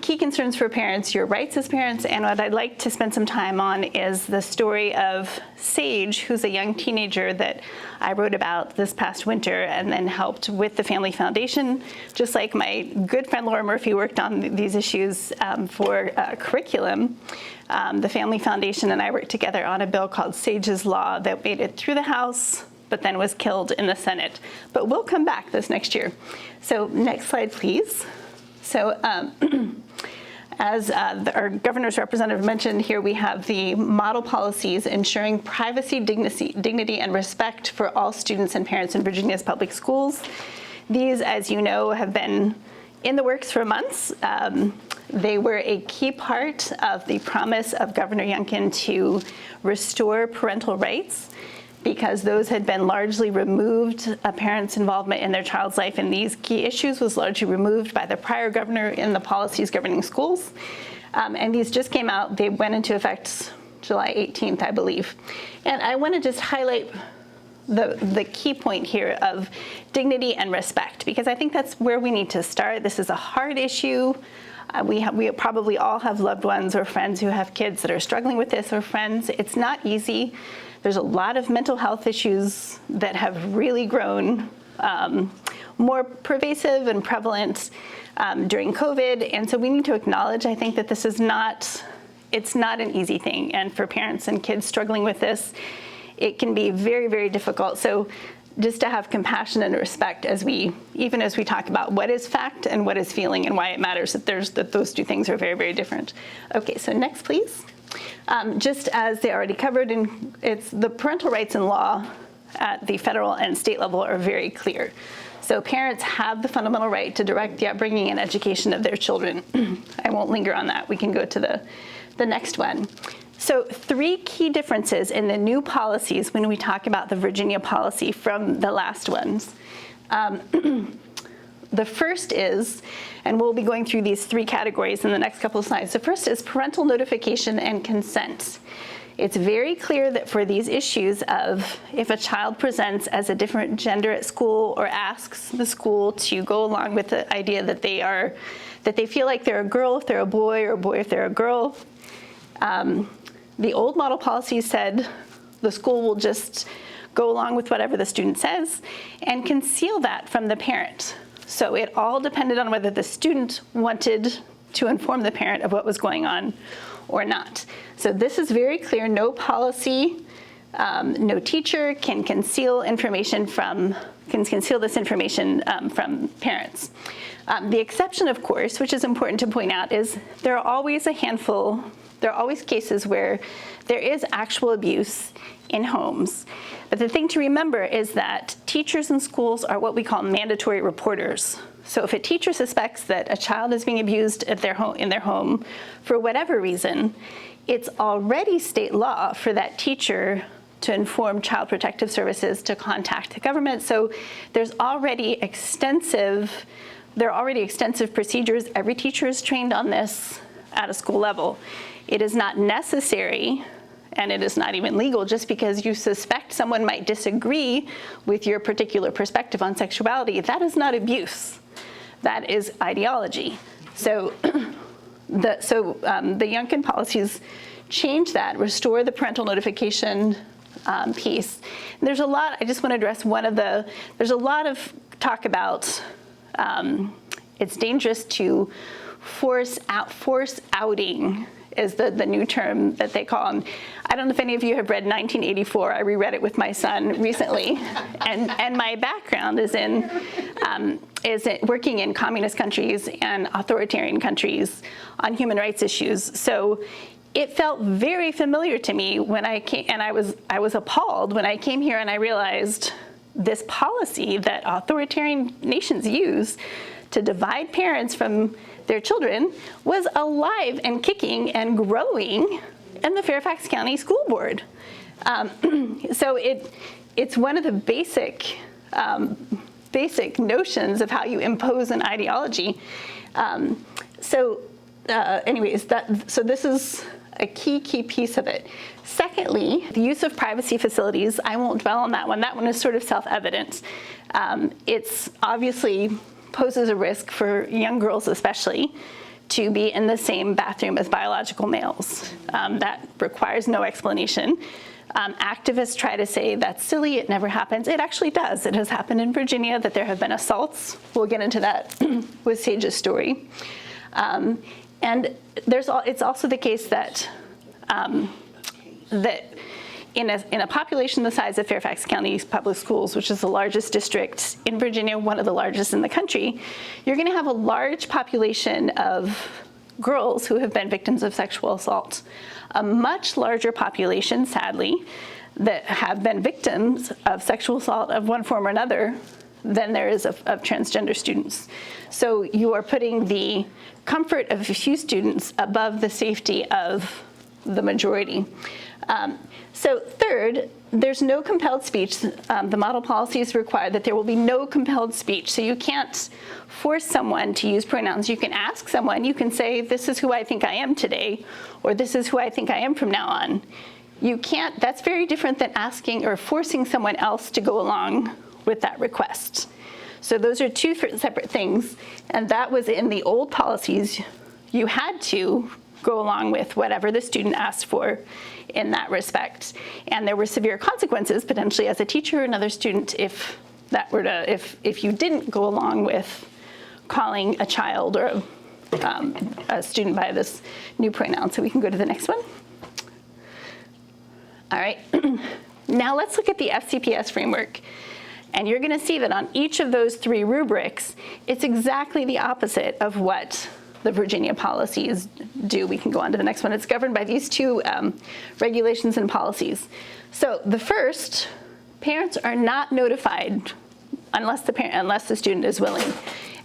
key concerns for parents, your rights as parents, and what I'd like to spend some time on is the story of Sage, who's a young teenager that I wrote about this past winter and then helped with the Family Foundation. Just like my good friend Laura Murphy worked on these issues for curriculum, the Family Foundation and I worked together on a bill called Sage's Law that made it through the House, but then was killed in the Senate. But we'll come back this next year. So next slide, please. So as our governor's representative mentioned, here we have the model policies ensuring privacy, dignity, and respect for all students and parents in Virginia's public schools. These, as you know, have been in the works for months. They were a key part of the promise of Governor Youngkin to restore parental rights, because those had been largely removed. A parent's involvement in their child's life in these key issues was largely removed by the prior governor in the policies governing schools. And these just came out. They went into effect July 18th, I believe. And I want to just highlight the key point here of dignity and respect, because I think that's where we need to start. This is a hard issue. We probably all have loved ones or friends who have kids that are struggling with this, or friends. It's not easy. There's a lot of mental health issues that have really grown more pervasive and prevalent during COVID. And so we need to acknowledge, I think, that this is it's not an easy thing. And for parents and kids struggling with this, it can be very, very difficult. So just to have compassion and respect even as we talk about what is fact and what is feeling and why it matters, that those two things are very, very different. Okay, so next, please. Just as they already covered, it's the parental rights in law at the federal and state level are very clear. So parents have the fundamental right to direct the upbringing and education of their children. I won't linger on that. We can go to the next one. So 3 key differences in the new policies when we talk about the Virginia policy from the last ones. The first is, and we'll be going through these 3 categories in the next couple of slides. The first is parental notification and consent. It's very clear that for these issues of if a child presents as a different gender at school or asks the school to go along with the idea that they feel like they're a girl if they're a boy, or a boy if they're a girl. The old model policy said the school will just go along with whatever the student says and conceal that from the parent. So it all depended on whether the student wanted to inform the parent of what was going on or not. So this is very clear. No policy, no teacher can conceal this information from parents. The exception, of course, which is important to point out, is there are always cases where there is actual abuse in homes. But the thing to remember is that teachers in schools are what we call mandatory reporters. So if a teacher suspects that a child is being abused in their home for whatever reason, it's already state law for that teacher to inform Child Protective Services to contact the government. So there are already extensive procedures. Every teacher is trained on this at a school level. It is not necessary, and it is not even legal, just because you suspect someone might disagree with your particular perspective on sexuality. That is not abuse. That is ideology. So the Youngkin policies change that, restore the parental notification piece. And there's a lot, I just want to address there's a lot of talk about it's dangerous to force outing is the new term that they call them. I don't know if any of you have read 1984. I reread it with my son recently. and my background is in working in communist countries and authoritarian countries on human rights issues. So it felt very familiar to me when I came, and I was appalled when I came here and I realized this policy that authoritarian nations use to divide parents from their children was alive and kicking and growing in the Fairfax County School Board. So it's one of the basic notions of how you impose an ideology. So this is a key piece of it. Secondly, the use of privacy facilities, I won't dwell on that one. That one is sort of self-evident. It's obviously poses a risk for young girls especially to be in the same bathroom as biological males. That requires no explanation. Activists try to say that's silly, it never happens. It actually does. It has happened in Virginia that there have been assaults. We'll get into that with Sage's story. And it's also the case that in a population the size of Fairfax County Public Schools, which is the largest district in Virginia, one of the largest in the country, you're going to have a large population of girls who have been victims of sexual assault. A much larger population, sadly, that have been victims of sexual assault of one form or another than there is of transgender students. So you are putting the comfort of a few students above the safety of the majority. So third, there's no compelled speech. The model policies require that there will be no compelled speech. So you can't force someone to use pronouns. You can ask someone, you can say, this is who I think I am today, or this is who I think I am from now on. You can't, that's very different than asking or forcing someone else to go along with that request. So those are two separate things, and that was in the old policies. You had to go along with whatever the student asked for in that respect. And there were severe consequences, potentially as a teacher or another student, if you didn't go along with calling a child or a student by this new pronoun. So we can go to the next one. All right, now let's look at the FCPS framework. And you're gonna see that on each of those three rubrics, it's exactly the opposite of what the Virginia policies do. We can go on to the next one. It's governed by these two regulations and policies. So the first, parents are not notified unless the student is willing.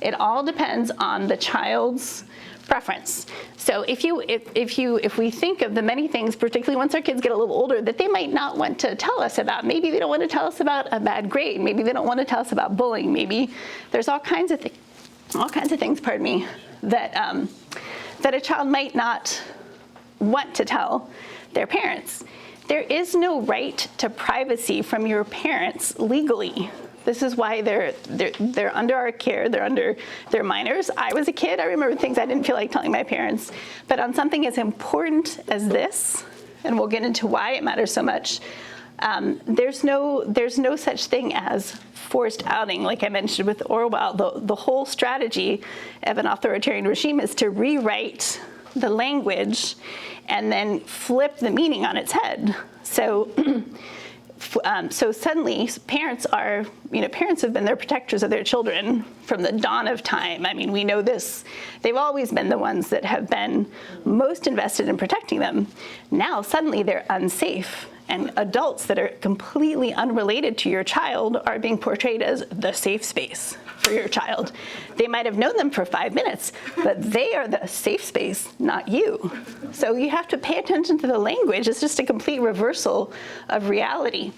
It all depends on the child's preference. So if we think of the many things, particularly once our kids get a little older, that they might not want to tell us about. Maybe they don't want to tell us about a bad grade. Maybe they don't want to tell us about bullying. Maybe there's all kinds of things, pardon me, that a child might not want to tell their parents. There is no right to privacy from your parents legally. This is why they're under our care. They're minors. I was a kid. I remember things I didn't feel like telling my parents. But on something as important as this, and we'll get into why it matters so much, there's no such thing as forced outing, like I mentioned with Orwell. The whole strategy of an authoritarian regime is to rewrite the language and then flip the meaning on its head. So suddenly parents have been their protectors of their children from the dawn of time. I mean, we know this. They've always been the ones that have been most invested in protecting them. Now suddenly they're unsafe, and adults that are completely unrelated to your child are being portrayed as the safe space for your child. They might have known them for 5 minutes, but they are the safe space, not you. So you have to pay attention to the language. It's just a complete reversal of reality.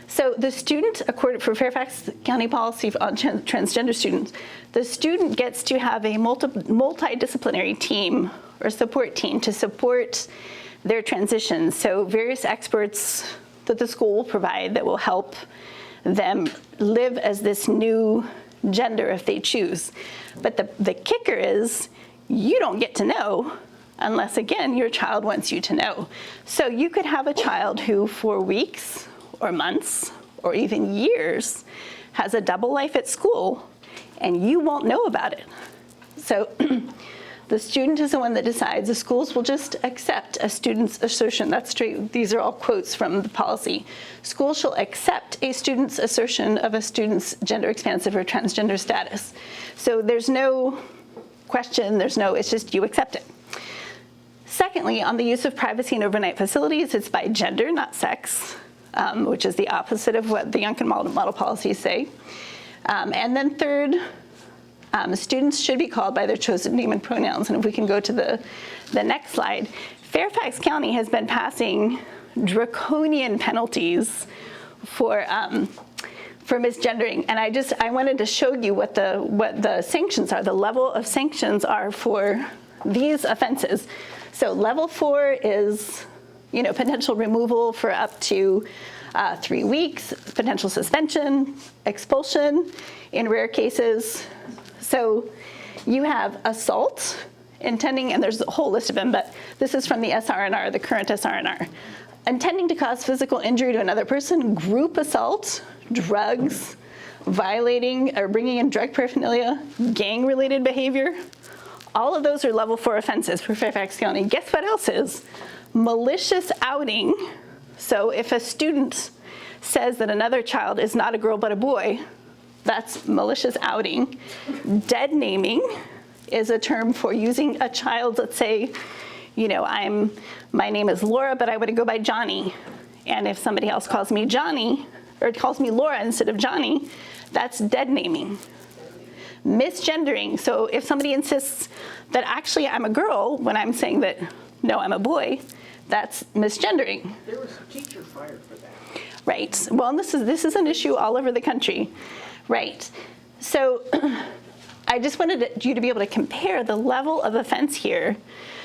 So the student, according for Fairfax County policy on transgender students, the student gets to have a multidisciplinary team or support team to support their transition. So various experts that the school will provide that will help them live as this new gender if they choose. But the kicker is you don't get to know unless, again, your child wants you to know. So you could have a child who for weeks or months or even years has a double life at school and you won't know about it. So the student is the one that decides. The schools will just accept a student's assertion. That's straight. These are all quotes from the policy. Schools shall accept a student's assertion of a student's gender expansive or transgender status. So there's no question, it's just you accept it. Secondly, on the use of privacy in overnight facilities, it's by gender, not sex, which is the opposite of what the Youngkin model policies say. And then third, students should be called by their chosen name and pronouns. And if we can go to the next slide, Fairfax County has been passing draconian penalties for misgendering. And I wanted to show you what the sanctions are, the level of sanctions are for these offenses. So level 4 is, potential removal for up to 3 weeks, potential suspension, expulsion in rare cases. So you have assault, intending, and there's a whole list of them, but this is from the SRNR, the current SRNR. Intending to cause physical injury to another person, group assault, drugs, violating or bringing in drug paraphernalia, gang-related behavior. All of those are level 4 offenses for Fairfax County. Guess what else is? Malicious outing. So if a student says that another child is not a girl but a boy, that's malicious outing. Dead naming is a term for using a child, let's say, my name is Laura, but I want to go by Johnny. And if somebody else calls me Johnny, or calls me Laura instead of Johnny, that's dead naming. Misgendering, so if somebody insists that actually I'm a girl when I'm saying that, no, I'm a boy, That's misgendering. There was a teacher fired for that. Right. Well, and this is an issue all over the country. Right. So I just wanted you to be able to compare the level of offense here.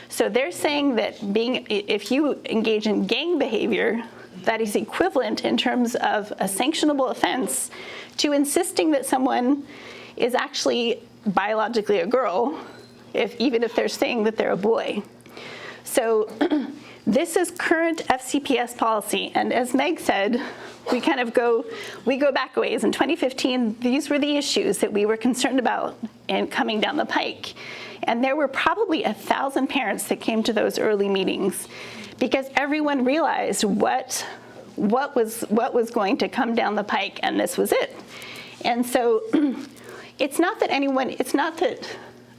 So they're saying that if you engage in gang behavior, that is equivalent in terms of a sanctionable offense to insisting that someone is actually biologically a girl, even if they're saying that they're a boy. So this is current FCPS policy, and as Meg said, we go back a ways. In 2015, these were the issues that we were concerned about and coming down the pike. And there were probably 1,000 parents that came to those early meetings because everyone realized what was going to come down the pike, and this was it. And so it's not that,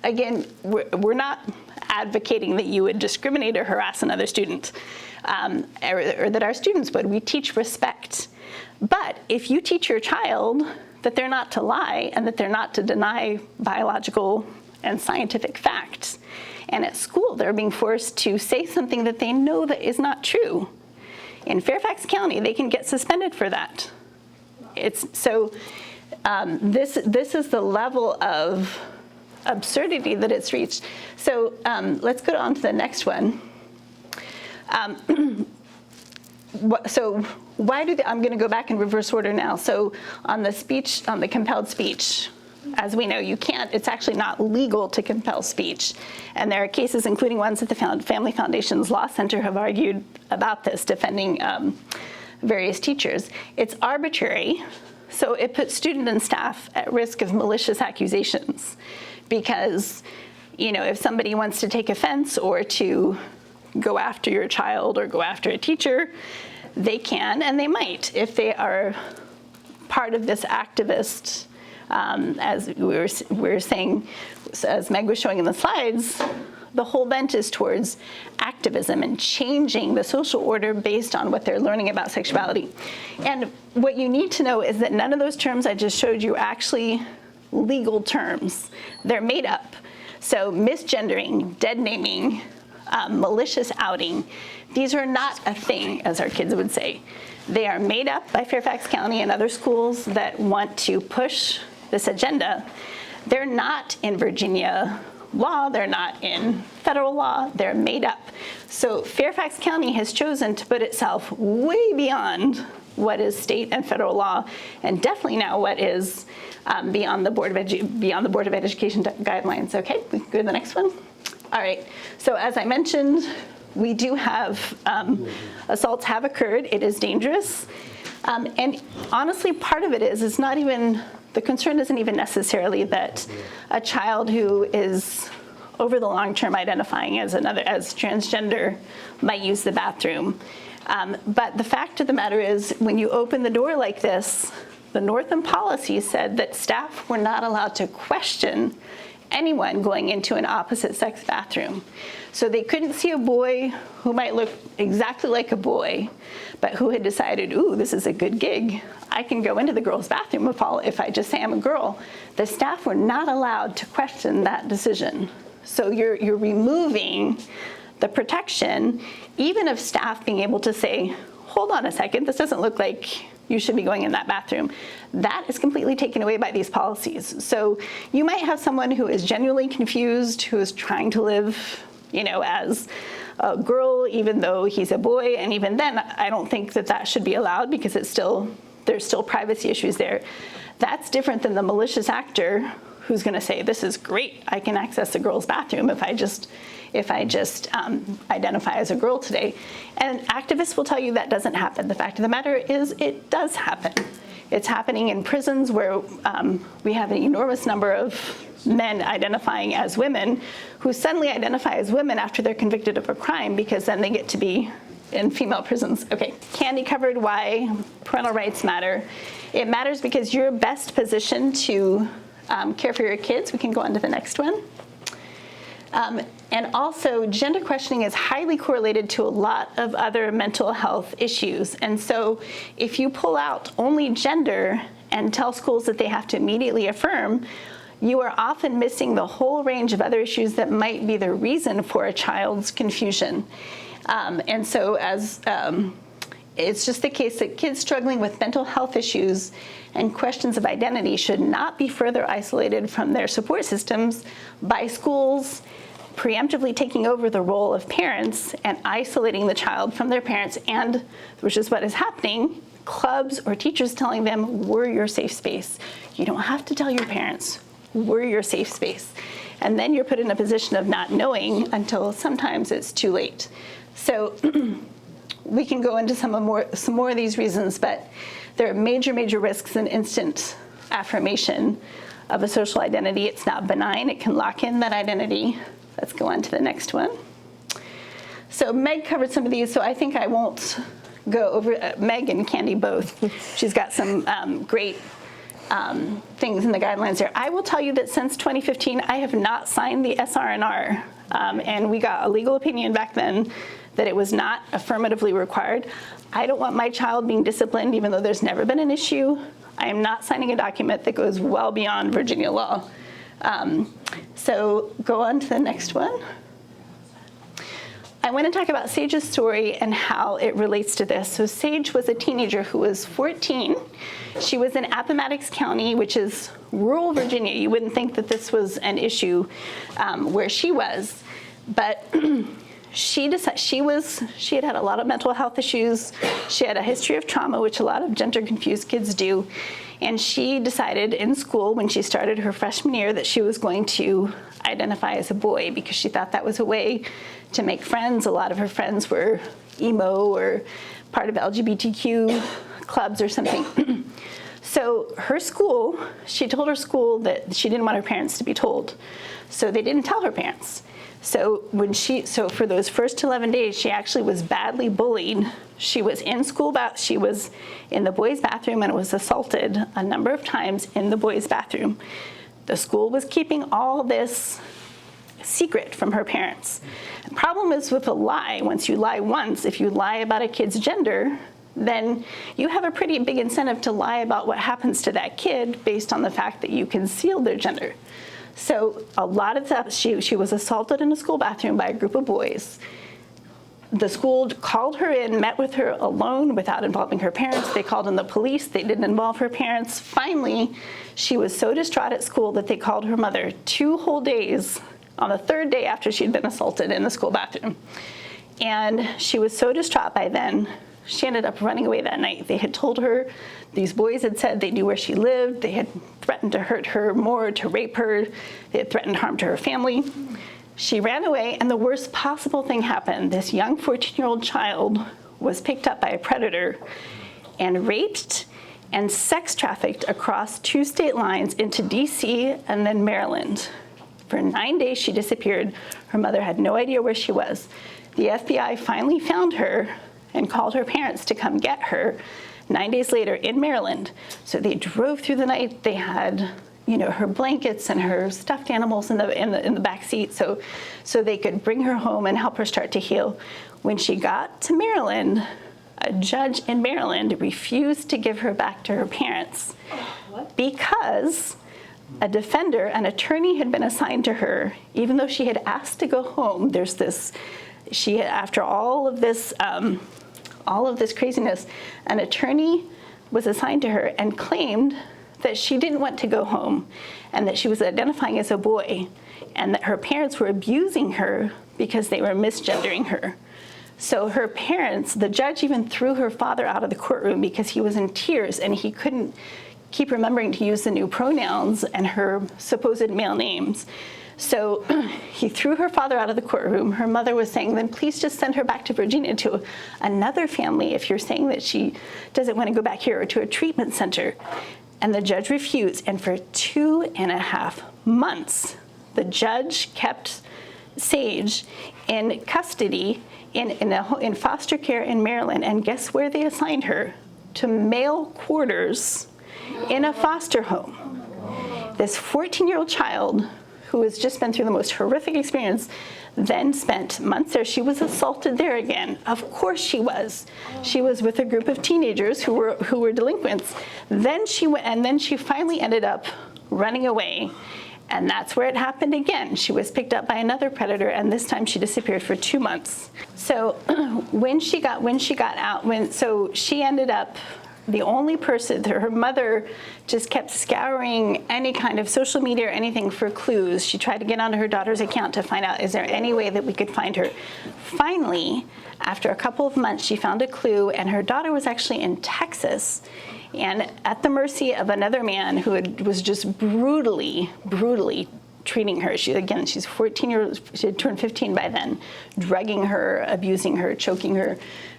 again, we're not advocating that you would discriminate or harass another student, or that our students would. We teach respect. But if you teach your child that they're not to lie and that they're not to deny biological and scientific facts, and at school they're being forced to say something that they know that is not true, in Fairfax County they can get suspended for that. This is the level of absurdity that it's reached. So let's go on to the next one. So why I'm going to go back in reverse order now. So on the compelled speech, as we know, it's actually not legal to compel speech. And there are cases, including ones that the Family Foundation's Law Center have argued about this, defending various teachers. It's arbitrary, so it puts student and staff at risk of malicious accusations. Because, if somebody wants to take offense or to go after your child or go after a teacher, they can and they might if they are part of this activist, as we were saying, as Meg was showing in the slides, the whole bent is towards activism and changing the social order based on what they're learning about sexuality. And what you need to know is that none of those terms I just showed you are actually legal terms. They're made up. So misgendering, dead naming, malicious outing, these are not a thing, as our kids would say. They are made up by Fairfax County and other schools that want to push this agenda. They're not in Virginia law, they're not in federal law, they're made up. So Fairfax County has chosen to put itself way beyond what is state and federal law, and definitely now what is beyond the Board of Education guidelines. Okay, we can go to the next one. All right, so as I mentioned, we do have assaults have occurred. It is dangerous. And honestly, part of it is not even, the concern isn't even necessarily that a child who is over the long term identifying as transgender might use the bathroom. But the fact of the matter is, when you open the door like this, the Northam policy said that staff were not allowed to question anyone going into an opposite sex bathroom. So they couldn't see a boy who might look exactly like a boy, but who had decided, ooh, this is a good gig. I can go into the girls' bathroom if I just say I'm a girl. The staff were not allowed to question that decision. So you're removing the protection, even of staff being able to say, hold on a second, this doesn't look like you should be going in that bathroom. That is completely taken away by these policies. So you might have someone who is genuinely confused, who is trying to live, as a girl, even though he's a boy. And even then, I don't think that should be allowed because there's still privacy issues there. That's different than the malicious actor who's going to say, this is great, I can access the girls' bathroom if I just identify as a girl today. And activists will tell you that doesn't happen. The fact of the matter is it does happen. It's happening in prisons where we have an enormous number of men identifying as women who suddenly identify as women after they're convicted of a crime because then they get to be in female prisons. Okay, Candy covered why parental rights matter. It matters because you're best positioned to care for your kids. We can go on to the next one. And also, gender questioning is highly correlated to a lot of other mental health issues. And so if you pull out only gender and tell schools that they have to immediately affirm, you are often missing the whole range of other issues that might be the reason for a child's confusion. And so it's just the case that kids struggling with mental health issues and questions of identity should not be further isolated from their support systems by schools preemptively taking over the role of parents and isolating the child from their parents, and which is what is happening, clubs or teachers telling them, we're your safe space. You don't have to tell your parents, we're your safe space. And then you're put in a position of not knowing until sometimes it's too late. So we can go into some more of these reasons, but there are major, major risks in instant affirmation of a social identity. It's not benign. It can lock in that identity. Let's go on to the next one. So Meg covered some of these, so I think I won't go over Meg and Candy both. She's got some great things in the guidelines there. I will tell you that since 2015, I have not signed the SRNR, and we got a legal opinion back then that it was not affirmatively required. I don't want my child being disciplined, even though there's never been an issue. I am not signing a document that goes well beyond Virginia law. So go on to the next one. I want to talk about Sage's story and how it relates to this. So Sage was a teenager who was 14. She was in Appomattox County, which is rural Virginia. You wouldn't think that this was an issue where she was, but she had had a lot of mental health issues. She had a history of trauma, which a lot of gender-confused kids do. And she decided in school when she started her freshman year that she was going to identify as a boy because she thought that was a way to make friends. A lot of her friends were emo or part of LGBTQ clubs or something. So her school, she told her school that she didn't want her parents to be told. So they didn't tell her parents. So for those first 11 days, she actually was badly bullied. She was in school, she was in the boys' bathroom and was assaulted a number of times in the boys' bathroom. The school was keeping all this secret from her parents. The problem is with a lie, once you lie once, if you lie about a kid's gender, then you have a pretty big incentive to lie about what happens to that kid based on the fact that you concealed their gender. So a lot of that, she was assaulted in a school bathroom by a group of boys. The school called her in, met with her alone without involving her parents. They called in the police. They didn't involve her parents. Finally, she was so distraught at school that they called her mother 2 whole days on the 3rd day after she'd been assaulted in the school bathroom. And she was so distraught by then, she ended up running away that night. They had told her, these boys had said they knew where she lived. They had threatened to hurt her more, to rape her. They had threatened harm to her family. She ran away, and the worst possible thing happened. This young 14-year-old child was picked up by a predator and raped and sex trafficked across 2 state lines into DC and then Maryland. For 9 days, she disappeared. Her mother had no idea where she was. The FBI finally found her and called her parents to come get her 9 days later in Maryland. So they drove through the night. They had, her blankets and her stuffed animals in the back seat, so they could bring her home and help her start to heal. When she got to Maryland, a judge in Maryland refused to give her back to her parents because a defender, an attorney, had been assigned to her, even though she had asked to go home. After all of this craziness, an attorney was assigned to her and claimed that she didn't want to go home and that she was identifying as a boy and that her parents were abusing her because they were misgendering her. So her parents, the judge even threw her father out of the courtroom because he was in tears and he couldn't keep remembering to use the new pronouns and her supposed male names. So he threw her father out of the courtroom. Her mother was saying, then please just send her back to Virginia to another family if you're saying that she doesn't want to go back here, or to a treatment center. And the judge refused. And for 2.5 months, the judge kept Sage in custody in foster care in Maryland. And guess where they assigned her? To male quarters in a foster home. This 14-year-old child who has just been through the most horrific experience, then spent months there. She was assaulted there again. Of course she was. She was with a group of teenagers who were delinquents. Then she went, and then she finally ended up running away. And that's where it happened again. She was picked up by another predator, and this time she disappeared for 2 months. So when she got out, so she ended up the only person, her mother just kept scouring any kind of social media or anything for clues. She tried to get onto her daughter's account to find out, is there any way that we could find her? Finally, after a couple of months, she found a clue, and her daughter was actually in Texas and at the mercy of another man who was just brutally treating her. She's 14 years, she had turned 15 by then, drugging her, abusing her, choking her.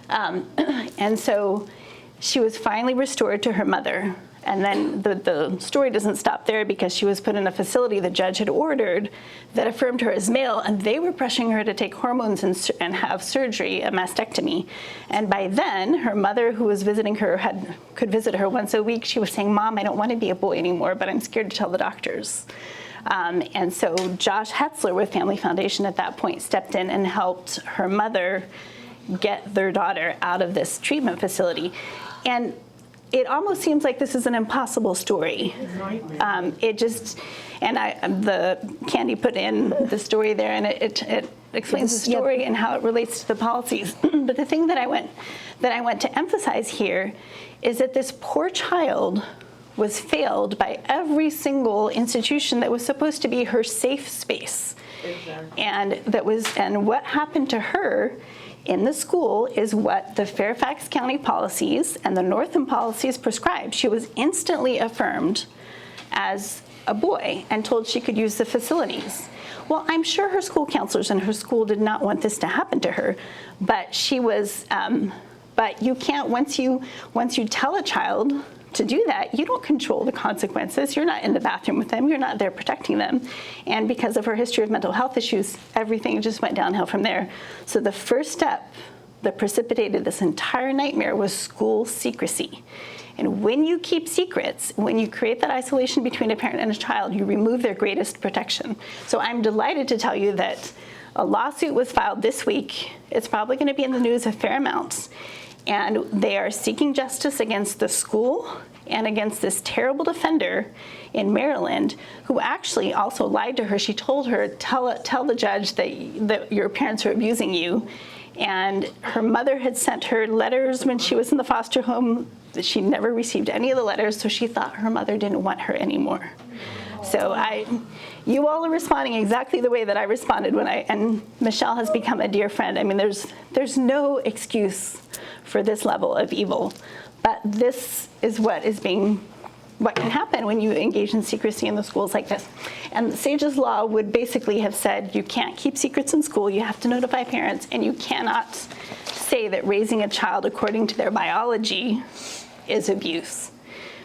And so she was finally restored to her mother. And then the story doesn't stop there, because she was put in a facility the judge had ordered that affirmed her as male, and they were pressuring her to take hormones and have surgery, a mastectomy. And by then, her mother, who was visiting her, could visit her once a week. She was saying, "Mom, I don't want to be a boy anymore, but I'm scared to tell the doctors." And so Josh Hetzler with Family Foundation at that point stepped in and helped her mother get their daughter out of this treatment facility. And it almost seems like this is an impossible story. Candy put in the story there, and it explains the story and how it relates to the policies. But the thing that I want to emphasize here is that this poor child was failed by every single institution that was supposed to be her safe space. Exactly. And what happened to her in the school is what the Fairfax County policies and the Northam policies prescribed. She was instantly affirmed as a boy and told she could use the facilities. Well, I'm sure her school counselors in her school did not want this to happen to her, but she was. But you can't, once you tell a child to do that, you don't control the consequences. You're not in the bathroom with them. You're not there protecting them. And because of her history of mental health issues, everything just went downhill from there. So the first step that precipitated this entire nightmare was school secrecy. And when you keep secrets, when you create that isolation between a parent and a child, you remove their greatest protection. So I'm delighted to tell you that a lawsuit was filed this week. It's probably going to be in the news a fair amount. And they are seeking justice against the school and against this terrible defender in Maryland, who actually also lied to her. She told her, tell the judge that your parents are abusing you. And her mother had sent her letters when she was in the foster home. She never received any of the letters, so she thought her mother didn't want her anymore. So you all are responding exactly the way that I responded and Michelle has become a dear friend. I mean, there's no excuse for this level of evil, but this is what can happen when you engage in secrecy in the schools like this. And Sage's law would basically have said you can't keep secrets in school, you have to notify parents, and you cannot say that raising a child according to their biology is abuse,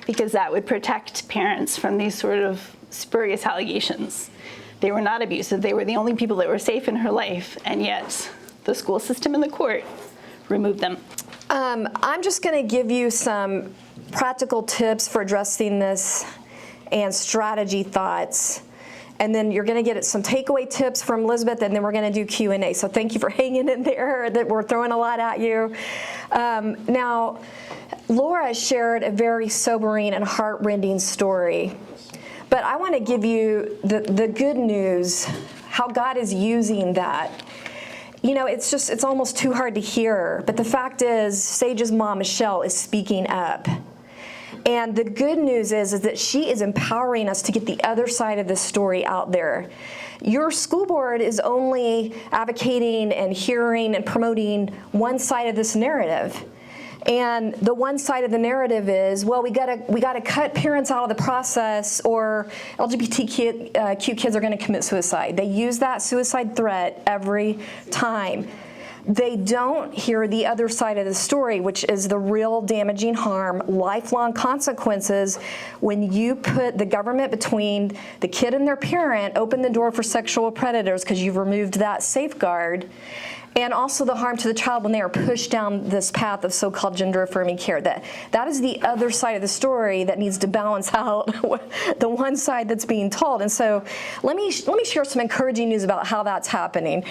because that would protect parents from these sort of spurious allegations. They were not abusive, they were the only people that were safe in her life, and yet the school system and the court removed them. I'm just going to give you some practical tips for addressing this and strategy thoughts. And then you're going to get some takeaway tips from Elizabeth, and then we're going to do Q&A. So thank you for hanging in there, that we're throwing a lot at you. Now, Laura shared a very sobering and heart-rending story. But I want to give you the good news, how God is using that. You know, it's almost too hard to hear, but the fact is, Sage's mom, Michelle, is speaking up. And the good news is that she is empowering us to get the other side of this story out there. Your school board is only advocating and hearing and promoting one side of this narrative. And the one side of the narrative is, well, we gotta cut parents out of the process, or LGBTQ kids are going to commit suicide. They use that suicide threat every time. They don't hear the other side of the story, which is the real damaging harm, lifelong consequences when you put the government between the kid and their parent, open the door for sexual predators because you've removed that safeguard. And also the harm to the child when they are pushed down this path of so-called gender-affirming care. That is the other side of the story that needs to balance out the one side that's being told. And so let me share some encouraging news about how that's happening.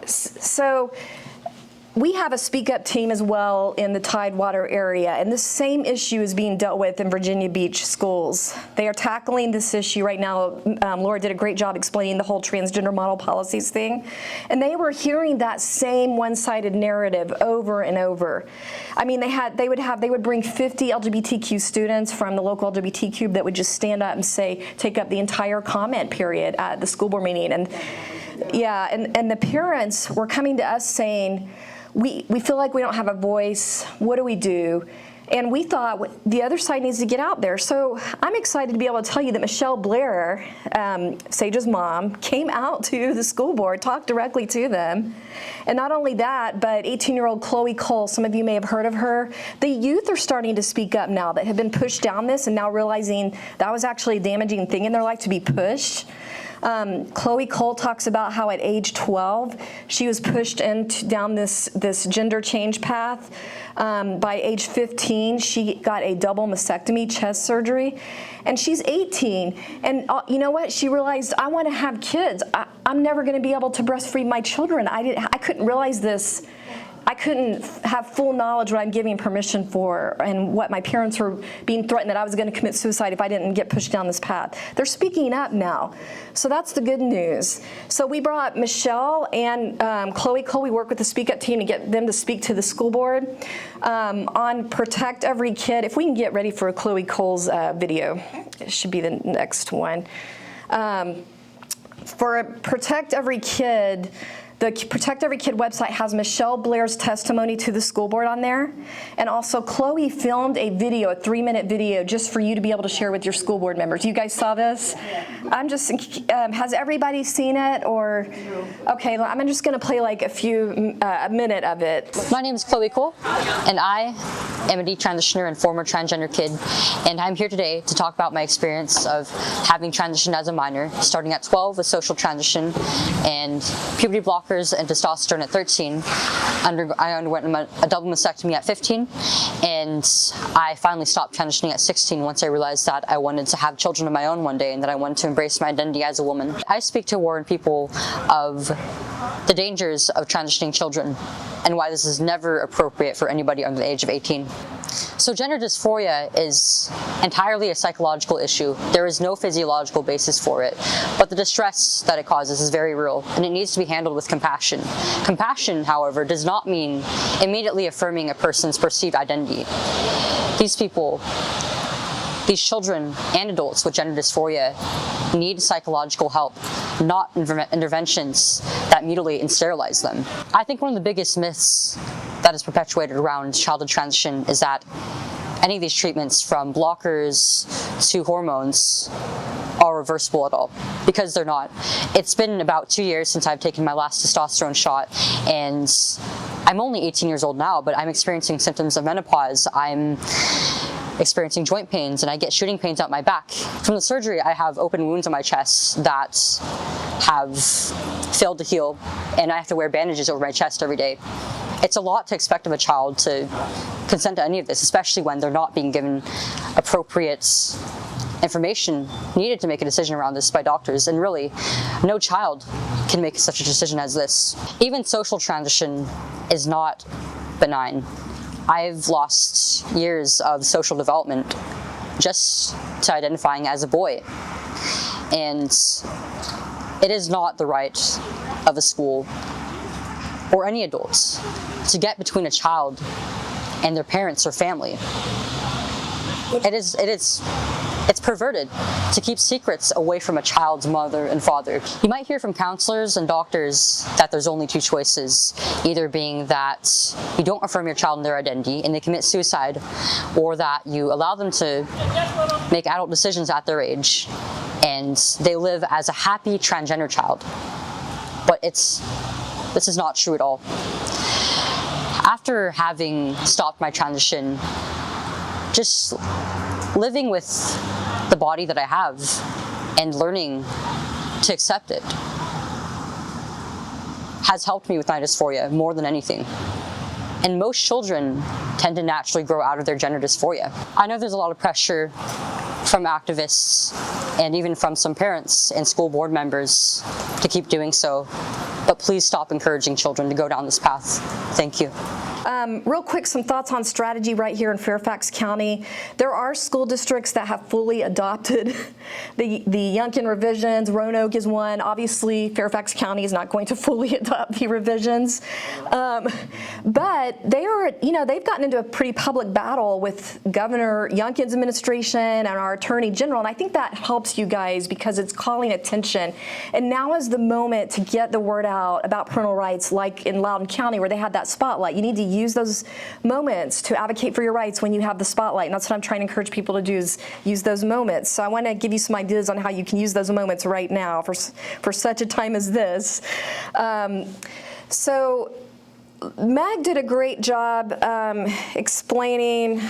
So we have a Speak Up team as well in the Tidewater area, and this same issue is being dealt with in Virginia Beach schools. They are tackling this issue right now. Laura did a great job explaining the whole transgender model policies thing, and they were hearing that same one-sided narrative over and over. I mean, they would bring 50 LGBTQ students from the local LGBTQ that would just stand up and take up the entire comment period at the school board meeting, and yeah, and the parents were coming to us saying, we feel like we don't have a voice. What do we do? And we thought the other side needs to get out there. So I'm excited to be able to tell you that Michelle Blair, Sage's mom, came out to the school board, talked directly to them. And not only that, but 18-year-old Chloe Cole, some of you may have heard of her. The youth are starting to speak up now that have been pushed down this and now realizing that was actually a damaging thing in their life to be pushed. Chloe Cole talks about how at age 12 she was pushed down this gender change path. By age 15 she got a double mastectomy, chest surgery, and she's 18. And you know what? She realized, I want to have kids. I'm never going to be able to breastfeed my children. I couldn't realize this. I couldn't have full knowledge what I'm giving permission for, and what my parents were being threatened that I was going to commit suicide if I didn't get pushed down this path. They're speaking up now. So that's the good news. So we brought Michelle and Chloe Cole. We work with the Speak Up team to get them to speak to the school board on Protect Every Kid. If we can get ready for Chloe Cole's video, it should be the next one. For Protect Every Kid, the Protect Every Kid website has Michelle Blair's testimony to the school board on there. And also Chloe filmed a video, a 3-minute video, just for you to be able to share with your school board members. You guys saw this? I'm just, has everybody seen it? Or, okay, I'm just gonna play like a minute of it. My name is Chloe Cole, and I am a detransitioner and former transgender kid. And I'm here today to talk about my experience of having transitioned as a minor, starting at 12 with social transition and puberty blockers and testosterone at 13. I underwent a double mastectomy at 15, and I finally stopped transitioning at 16 once I realized that I wanted to have children of my own one day and that I wanted to embrace my identity as a woman. I speak to warn people of the dangers of transitioning children and why this is never appropriate for anybody under the age of 18. So gender dysphoria is entirely a psychological issue. There is no physiological basis for it, but the distress that it causes is very real, and it needs to be handled with compassion. Compassion, however, does not mean immediately affirming a person's perceived identity. These children and adults with gender dysphoria need psychological help, not interventions that mutilate and sterilize them. I think one of the biggest myths that is perpetuated around childhood transition is that any of these treatments, from blockers to hormones, are reversible at all, because they're not. It's been about 2 years since I've taken my last testosterone shot, and I'm only 18 years old now, but I'm experiencing symptoms of menopause. I'm experiencing joint pains, and I get shooting pains out my back. From the surgery, I have open wounds on my chest that have failed to heal, and I have to wear bandages over my chest every day. It's a lot to expect of a child to consent to any of this, especially when they're not being given appropriate information needed to make a decision around this by doctors, and really, no child can make such a decision as this. Even social transition is not benign. I've lost years of social development just to identifying as a boy, and it is not the right of a school or any adults to get between a child and their parents or family. It's perverted to keep secrets away from a child's mother and father. You might hear from counselors and doctors that there's only two choices, either being that you don't affirm your child in their identity and they commit suicide, or that you allow them to make adult decisions at their age and they live as a happy transgender child. But this is not true at all. After having stopped my transition, just living with the body that I have and learning to accept it has helped me with my dysphoria more than anything. And most children tend to naturally grow out of their gender dysphoria. I know there's a lot of pressure from activists and even from some parents and school board members to keep doing so. but please stop encouraging children to go down this path. Thank you. Real quick, some thoughts on strategy right here in Fairfax County. There are school districts that have fully adopted the Yunkin revisions. Roanoke is one. Obviously, Fairfax County is not going to fully adopt the revisions. But they are, they've gotten into a pretty public battle with Governor Yunkin's administration and our Attorney General, and I think that helps you guys because it's calling attention. And now is the moment to get the word out about parental rights, like in Loudoun County where they had that spotlight. You need to use those moments to advocate for your rights when you have the spotlight, and that's what I'm trying to encourage people to do, is use those moments. So I want to give you some ideas on how you can use those moments right now for such a time as this. So Meg did a great job explaining.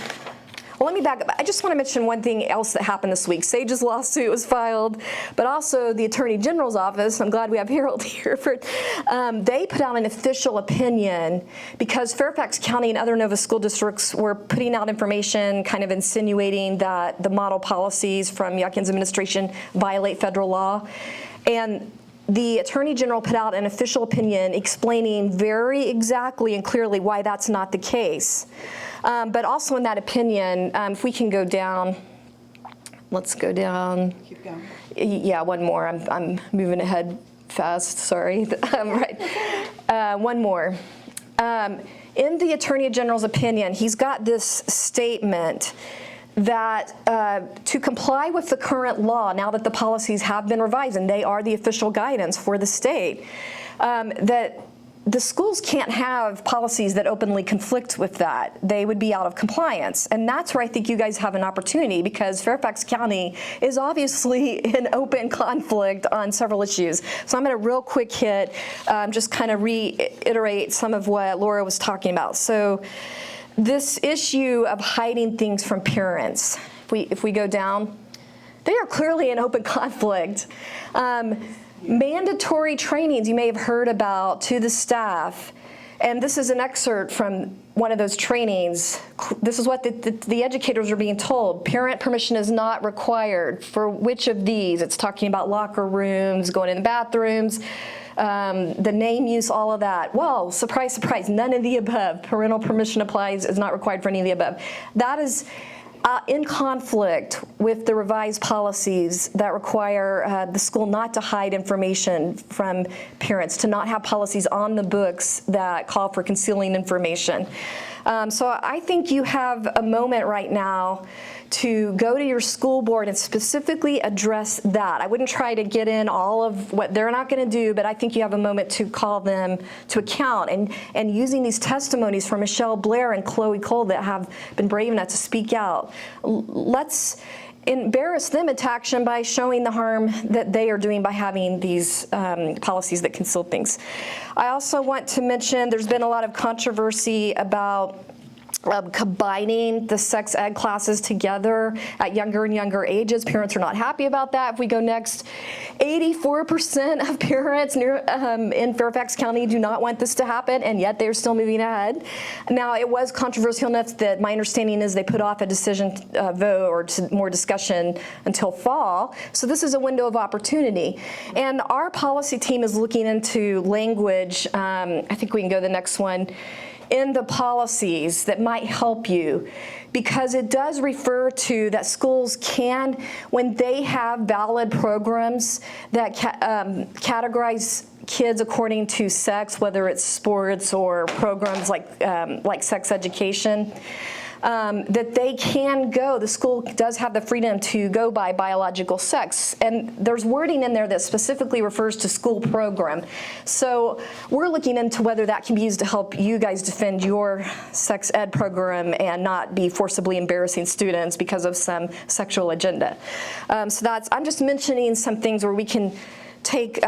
Well, let me back up. I just want to mention one thing else that happened this week. Sage's lawsuit was filed, but also the Attorney General's office, I'm glad we have Harold here, they put out an official opinion because Fairfax County and other Nova school districts were putting out information kind of insinuating that the model policies from Yunkin's administration violate federal law. And the Attorney General put out an official opinion explaining very exactly and clearly why that's not the case. But also in that opinion, if we can go down, let's go down. Keep going. Yeah, one more. I'm moving ahead fast, sorry. Right. One more. In the Attorney General's opinion, he's got this statement that to comply with the current law, now that the policies have been revised and they are the official guidance for the state, that the schools can't have policies that openly conflict with that. They would be out of compliance. And that's where I think you guys have an opportunity, because Fairfax County is obviously in open conflict on several issues. So I'm going to real quick hit, just kind of reiterate some of what Laura was talking about. So this issue of hiding things from parents, if we go down, they are clearly in open conflict. Mandatory trainings you may have heard about to the staff, and this is an excerpt from one of those trainings. This is what the educators are being told. Parent permission is not required for which of these? It's talking about locker rooms, going in the bathrooms, the name use, all of that. Well, surprise, surprise, none of the above. Parental permission is not required for any of the above. That is in conflict with the revised policies that require the school not to hide information from parents, to not have policies on the books that call for concealing information. So I think you have a moment right now to go to your school board and specifically address that. I wouldn't try to get in all of what they're not going to do, but I think you have a moment to call them to account. And using these testimonies from Michelle Blair and Chloe Cole that have been brave enough to speak out, let's embarrass them into action by showing the harm that they are doing by having these policies that conceal things. I also want to mention there's been a lot of controversy about combining the sex ed classes together at younger and younger ages. Parents are not happy about that. If we go next, 84% of parents in Fairfax County do not want this to happen, and yet they're still moving ahead. Now, it was controversial enough that my understanding is they put off a decision vote or more discussion until fall. So this is a window of opportunity. And our policy team is looking into language. I think we can go to the next one. In the policies that might help you, because it does refer to that schools can, when they have valid programs that categorize kids according to sex, whether it's sports or programs like sex education, that they can go, the school does have the freedom to go by biological sex. And there's wording in there that specifically refers to school program. So we're looking into whether that can be used to help you guys defend your sex ed program and not be forcibly embarrassing students because of some sexual agenda. So I'm just mentioning some things where we can take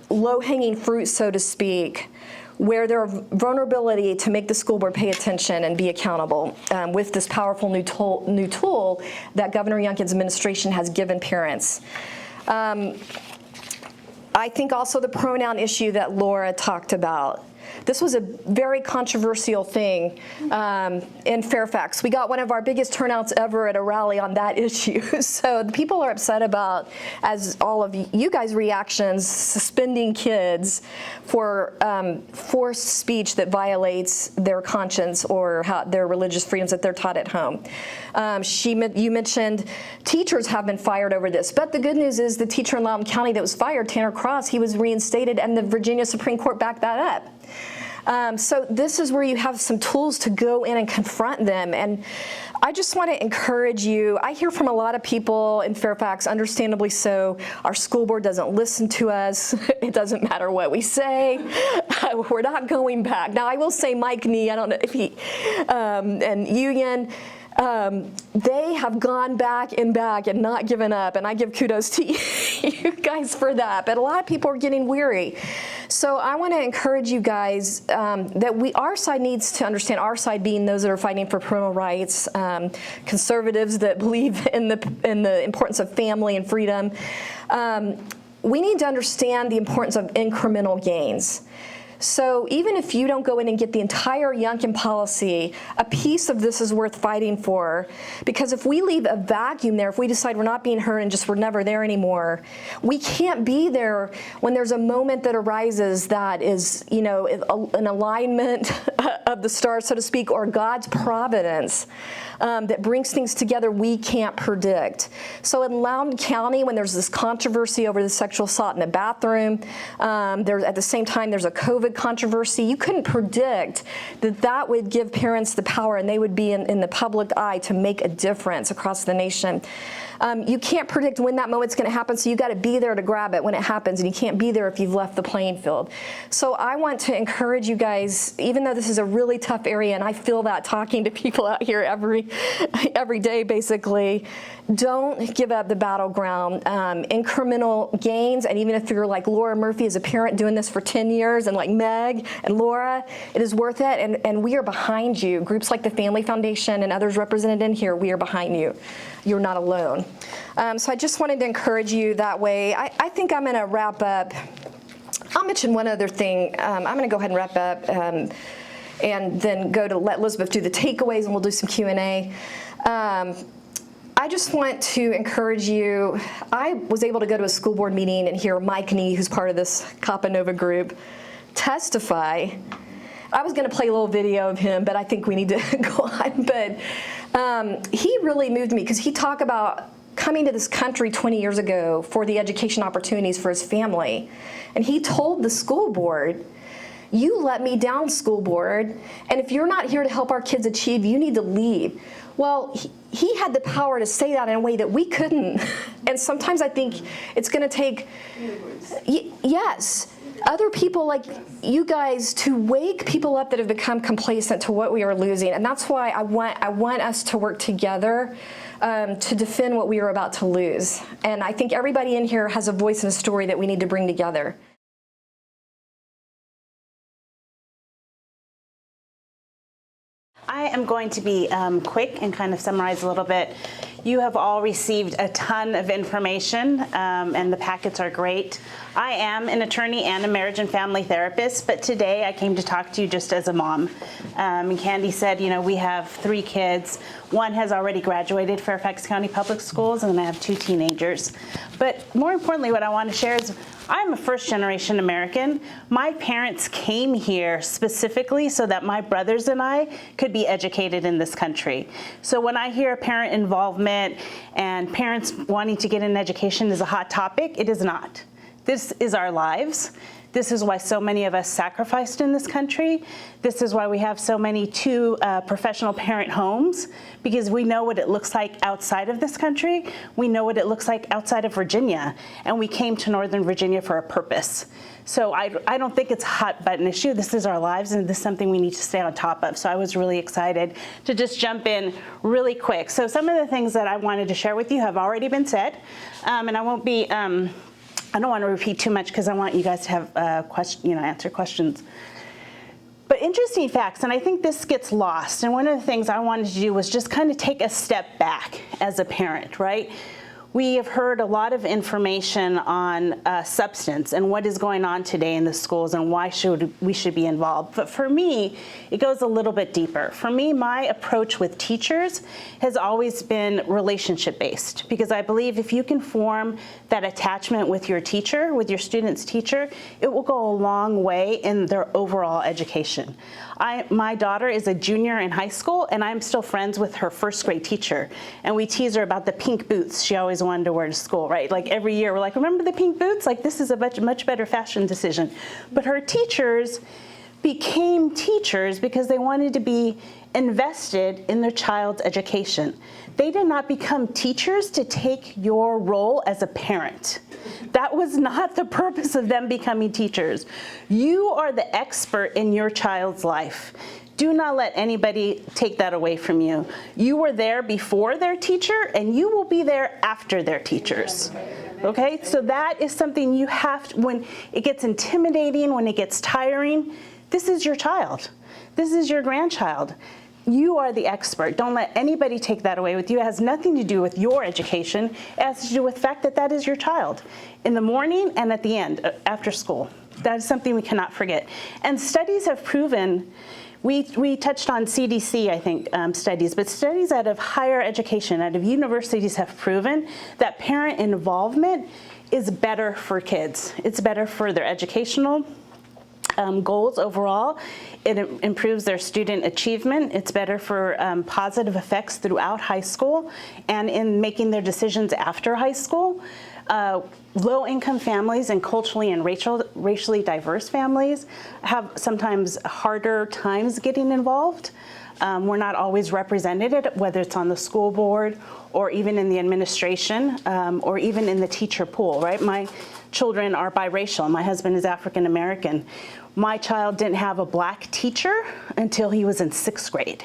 low-hanging fruit, so to speak, where there are vulnerability to make the school board pay attention and be accountable with this powerful new tool that Governor Youngkin's administration has given parents. I think also the pronoun issue that Laura talked about. This was a very controversial thing in Fairfax. We got one of our biggest turnouts ever at a rally on that issue. So the people are upset about, as all of you guys' reactions, suspending kids for forced speech that violates their conscience or their religious freedoms that they're taught at home. You mentioned teachers have been fired over this, but the good news is the teacher in Loudoun County that was fired, Tanner Cross, he was reinstated, and the Virginia Supreme Court backed that up. So this is where you have some tools to go in and confront them. And I just want to encourage you. I hear from a lot of people in Fairfax, understandably so, our school board doesn't listen to us. It doesn't matter what we say. We're not going back. Now, I will say Mike Nee, I don't know if he, and Union, they have gone back and not given up, and I give kudos to you guys for that. But a lot of people are getting weary. So I want to encourage you guys that our side needs to understand, our side being those that are fighting for parental rights, conservatives that believe in the importance of family and freedom. We need to understand the importance of incremental gains. So even if you don't go in and get the entire Youngkin policy, a piece of this is worth fighting for, because if we leave a vacuum there, if we decide we're not being heard and just we're never there anymore, we can't be there when there's a moment that arises that is, you know, an alignment of the stars, so to speak, or God's providence that brings things together we can't predict. So in Loudoun County, when there's this controversy over the sexual assault in the bathroom, at the same time there's a COVID controversy, you couldn't predict that would give parents the power and they would be in the public eye to make a difference across the nation. You can't predict when that moment's going to happen, so you got to be there to grab it when it happens, and you can't be there if you've left the playing field. So I want to encourage you guys, even though this is a really tough area, and I feel that talking to people out here every day basically, don't give up the battleground. Incremental gains, and even if you're like Laura Murphy as a parent doing this for 10 years, and like Meg and Laura, it is worth it, and we are behind you. Groups like the Family Foundation and others represented in here, we are behind you. You're not alone. So I just wanted to encourage you that way. I think I'm going to wrap up. I'll mention one other thing. I'm going to go ahead and wrap up and then let Elizabeth do the takeaways, and we'll do some Q&A. I just want to encourage you. I was able to go to a school board meeting and hear Mike Nee, who's part of this Kappa Nova group, testify. I was going to play a little video of him, but I think we need to go on. But he really moved me because he talked about coming to this country 20 years ago for the education opportunities for his family. And he told the school board, "You let me down, school board, and if you're not here to help our kids achieve, you need to leave." Well, he had the power to say that in a way that we couldn't. And sometimes I think it's going to take, yes, other people like you guys to wake people up that have become complacent to what we are losing. And that's why I want us to work together to defend what we are about to lose. And I think everybody in here has a voice and a story that we need to bring together. I am going to be quick and kind of summarize a little bit. You have all received a ton of information, and the packets are great. I am an attorney and a marriage and family therapist, but today I came to talk to you just as a mom. And Candy said, you know, we have 3 kids. One has already graduated Fairfax County Public Schools, and then I have 2 teenagers. But more importantly, what I want to share is I'm a first-generation American. My parents came here specifically so that my brothers and I could be educated in this country. So when I hear parent involvement and parents wanting to get an education is a hot topic, it is not. This is our lives. This is why so many of us sacrificed in this country. This is why we have so many 2 professional parent homes, because we know what it looks like outside of this country. We know what it looks like outside of Virginia, and we came to Northern Virginia for a purpose. So I don't think it's a hot button issue. This is our lives, and this is something we need to stay on top of. So I was really excited to just jump in really quick. So some of the things that I wanted to share with you have already been said, and I won't be, I don't want to repeat too much because I want you guys to have answer questions. But interesting facts, and I think this gets lost. And one of the things I wanted to do was just kind of take a step back as a parent, right? We have heard a lot of information on substance and what is going on today in the schools and why we should be involved. But for me, it goes a little bit deeper. For me, my approach with teachers has always been relationship-based, because I believe if you can form that attachment with your teacher, with your student's teacher, it will go a long way in their overall education. My daughter is a junior in high school, and I'm still friends with her first grade teacher. And we tease her about the pink boots she always wanted to wear to school, right? Like every year, we're like, remember the pink boots? Like, this is a much better fashion decision. But her teachers became teachers because they wanted to be invested in their child's education. They did not become teachers to take your role as a parent. That was not the purpose of them becoming teachers. You are the expert in your child's life. Do not let anybody take that away from you. You were there before their teacher, and you will be there after their teachers. Okay, so that is something you have to, when it gets intimidating, when it gets tiring, this is your child. This is your grandchild. You are the expert. Don't let anybody take that away with you. It has nothing to do with your education. It has to do with the fact that that is your child in the morning and at the end, after school. That is something we cannot forget. And studies have proven, we touched on CDC, I think, studies, but studies out of higher education, out of universities have proven that parent involvement is better for kids. It's better for their educational goals overall. It improves their student achievement. It's better for positive effects throughout high school and in making their decisions after high school. Low-income families and culturally and racially diverse families have sometimes harder times getting involved. We're not always represented, whether it's on the school board or even in the administration or even in the teacher pool, right? My children are biracial. My husband is African American. My child didn't have a black teacher until he was in 6th grade.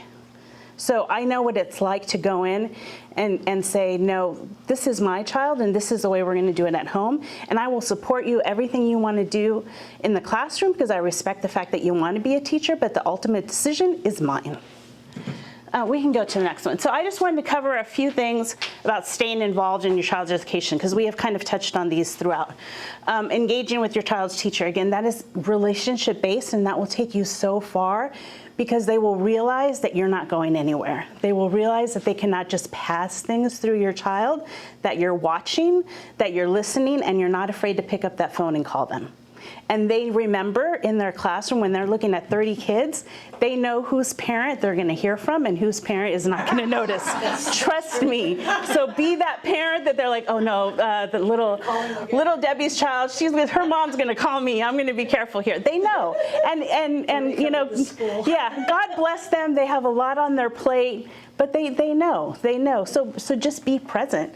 So I know what it's like to go in and say, no, this is my child and this is the way we're going to do it at home. And I will support you everything you want to do in the classroom because I respect the fact that you want to be a teacher, but the ultimate decision is mine. We can go to the next one. So I just wanted to cover a few things about staying involved in your child's education because we have kind of touched on these throughout. Engaging with your child's teacher, again, that is relationship based and that will take you so far because they will realize that you're not going anywhere. They will realize that they cannot just pass things through your child, that you're watching, that you're listening, and you're not afraid to pick up that phone and call them. And they remember in their classroom when they're looking at 30 kids, they know whose parent they're going to hear from and whose parent is not going to notice. Trust me. So be that parent that they're like, oh no, the little Debbie's child, her mom's going to call me. I'm going to be careful here. They know. And you know, yeah, God bless them. They have a lot on their plate. But they know. So just be present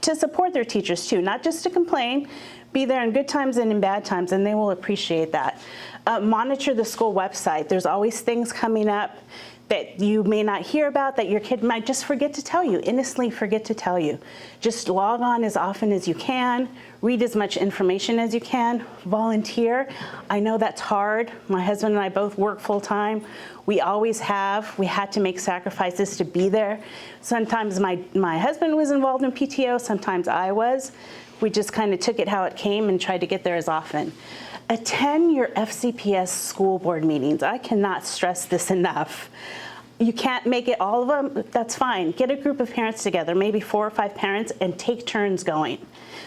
to support their teachers too, not just to complain. Be there in good times and in bad times, and they will appreciate that. Monitor the school website. There's always things coming up that you may not hear about, that your kid might just forget to tell you, innocently forget to tell you. Just log on as often as you can, read as much information as you can, volunteer. I know that's hard. My husband and I both work full time. We always have. We had to make sacrifices to be there. Sometimes my husband was involved in PTO, sometimes I was. We just kind of took it how it came and tried to get there as often. Attend your FCPS school board meetings. I cannot stress this enough. You can't make it all of them, that's fine. Get a group of parents together, maybe 4 or 5 parents, and take turns going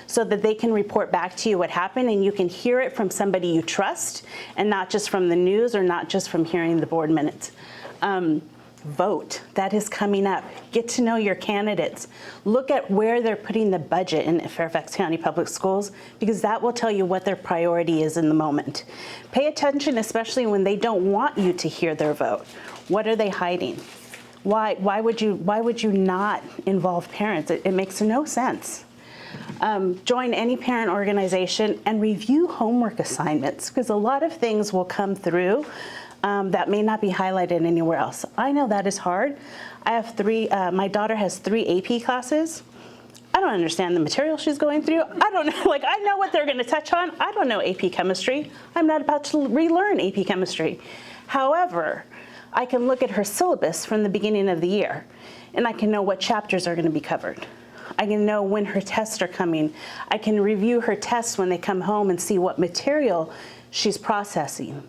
so that they can report back to you what happened and you can hear it from somebody you trust and not just from the news or not just from hearing the board minutes. Vote. That is coming up. Get to know your candidates. Look at where they're putting the budget in Fairfax County Public Schools because that will tell you what their priority is in the moment. Pay attention, especially when they don't want you to hear their vote. What are they hiding? Why would you not involve parents? It makes no sense. Join any parent organization and review homework assignments because a lot of things will come through that may not be highlighted anywhere else. I know that is hard. I have 3, my daughter has 3 AP classes. I don't understand the material she's going through. I don't know, I know what they're gonna touch on. I don't know AP chemistry. I'm not about to relearn AP chemistry. However, I can look at her syllabus from the beginning of the year and I can know what chapters are gonna be covered. I can know when her tests are coming. I can review her tests when they come home and see what material she's processing,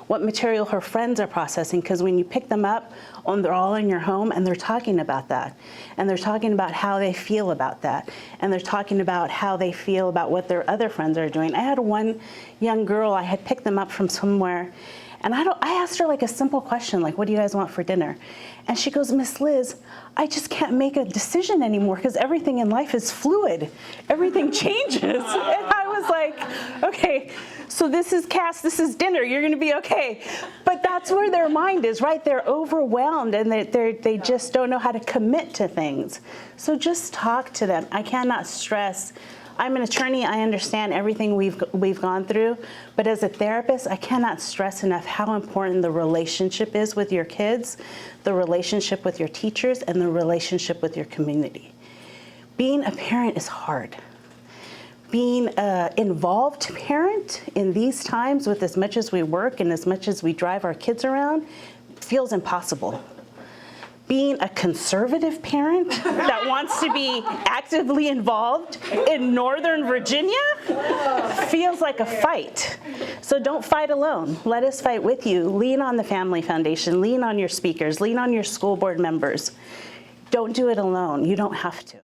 what material her friends are processing, because when you pick them up, they're all in your home and they're talking about that. And they're talking about how they feel about that. And they're talking about how they feel about what their other friends are doing. I had one young girl, I had picked them up from somewhere, and I asked her like a simple question, like, what do you guys want for dinner? And she goes, Miss Liz, I just can't make a decision anymore because everything in life is fluid. Everything changes. And I was like, okay, so this is Cass, this is dinner, you're gonna be okay. But that's where their mind is, right? They're overwhelmed and they just don't know how to commit to things. So just talk to them. I cannot stress. I'm an attorney, I understand everything we've gone through, but as a therapist, I cannot stress enough how important the relationship is with your kids, the relationship with your teachers, and the relationship with your community. Being a parent is hard. Being an involved parent in these times, with as much as we work and as much as we drive our kids around, feels impossible. Being a conservative parent that wants to be actively involved in Northern Virginia feels like a fight. So don't fight alone. Let us fight with you. Lean on the Family Foundation. Lean on your speakers. Lean on your school board members. Don't do it alone. You don't have to.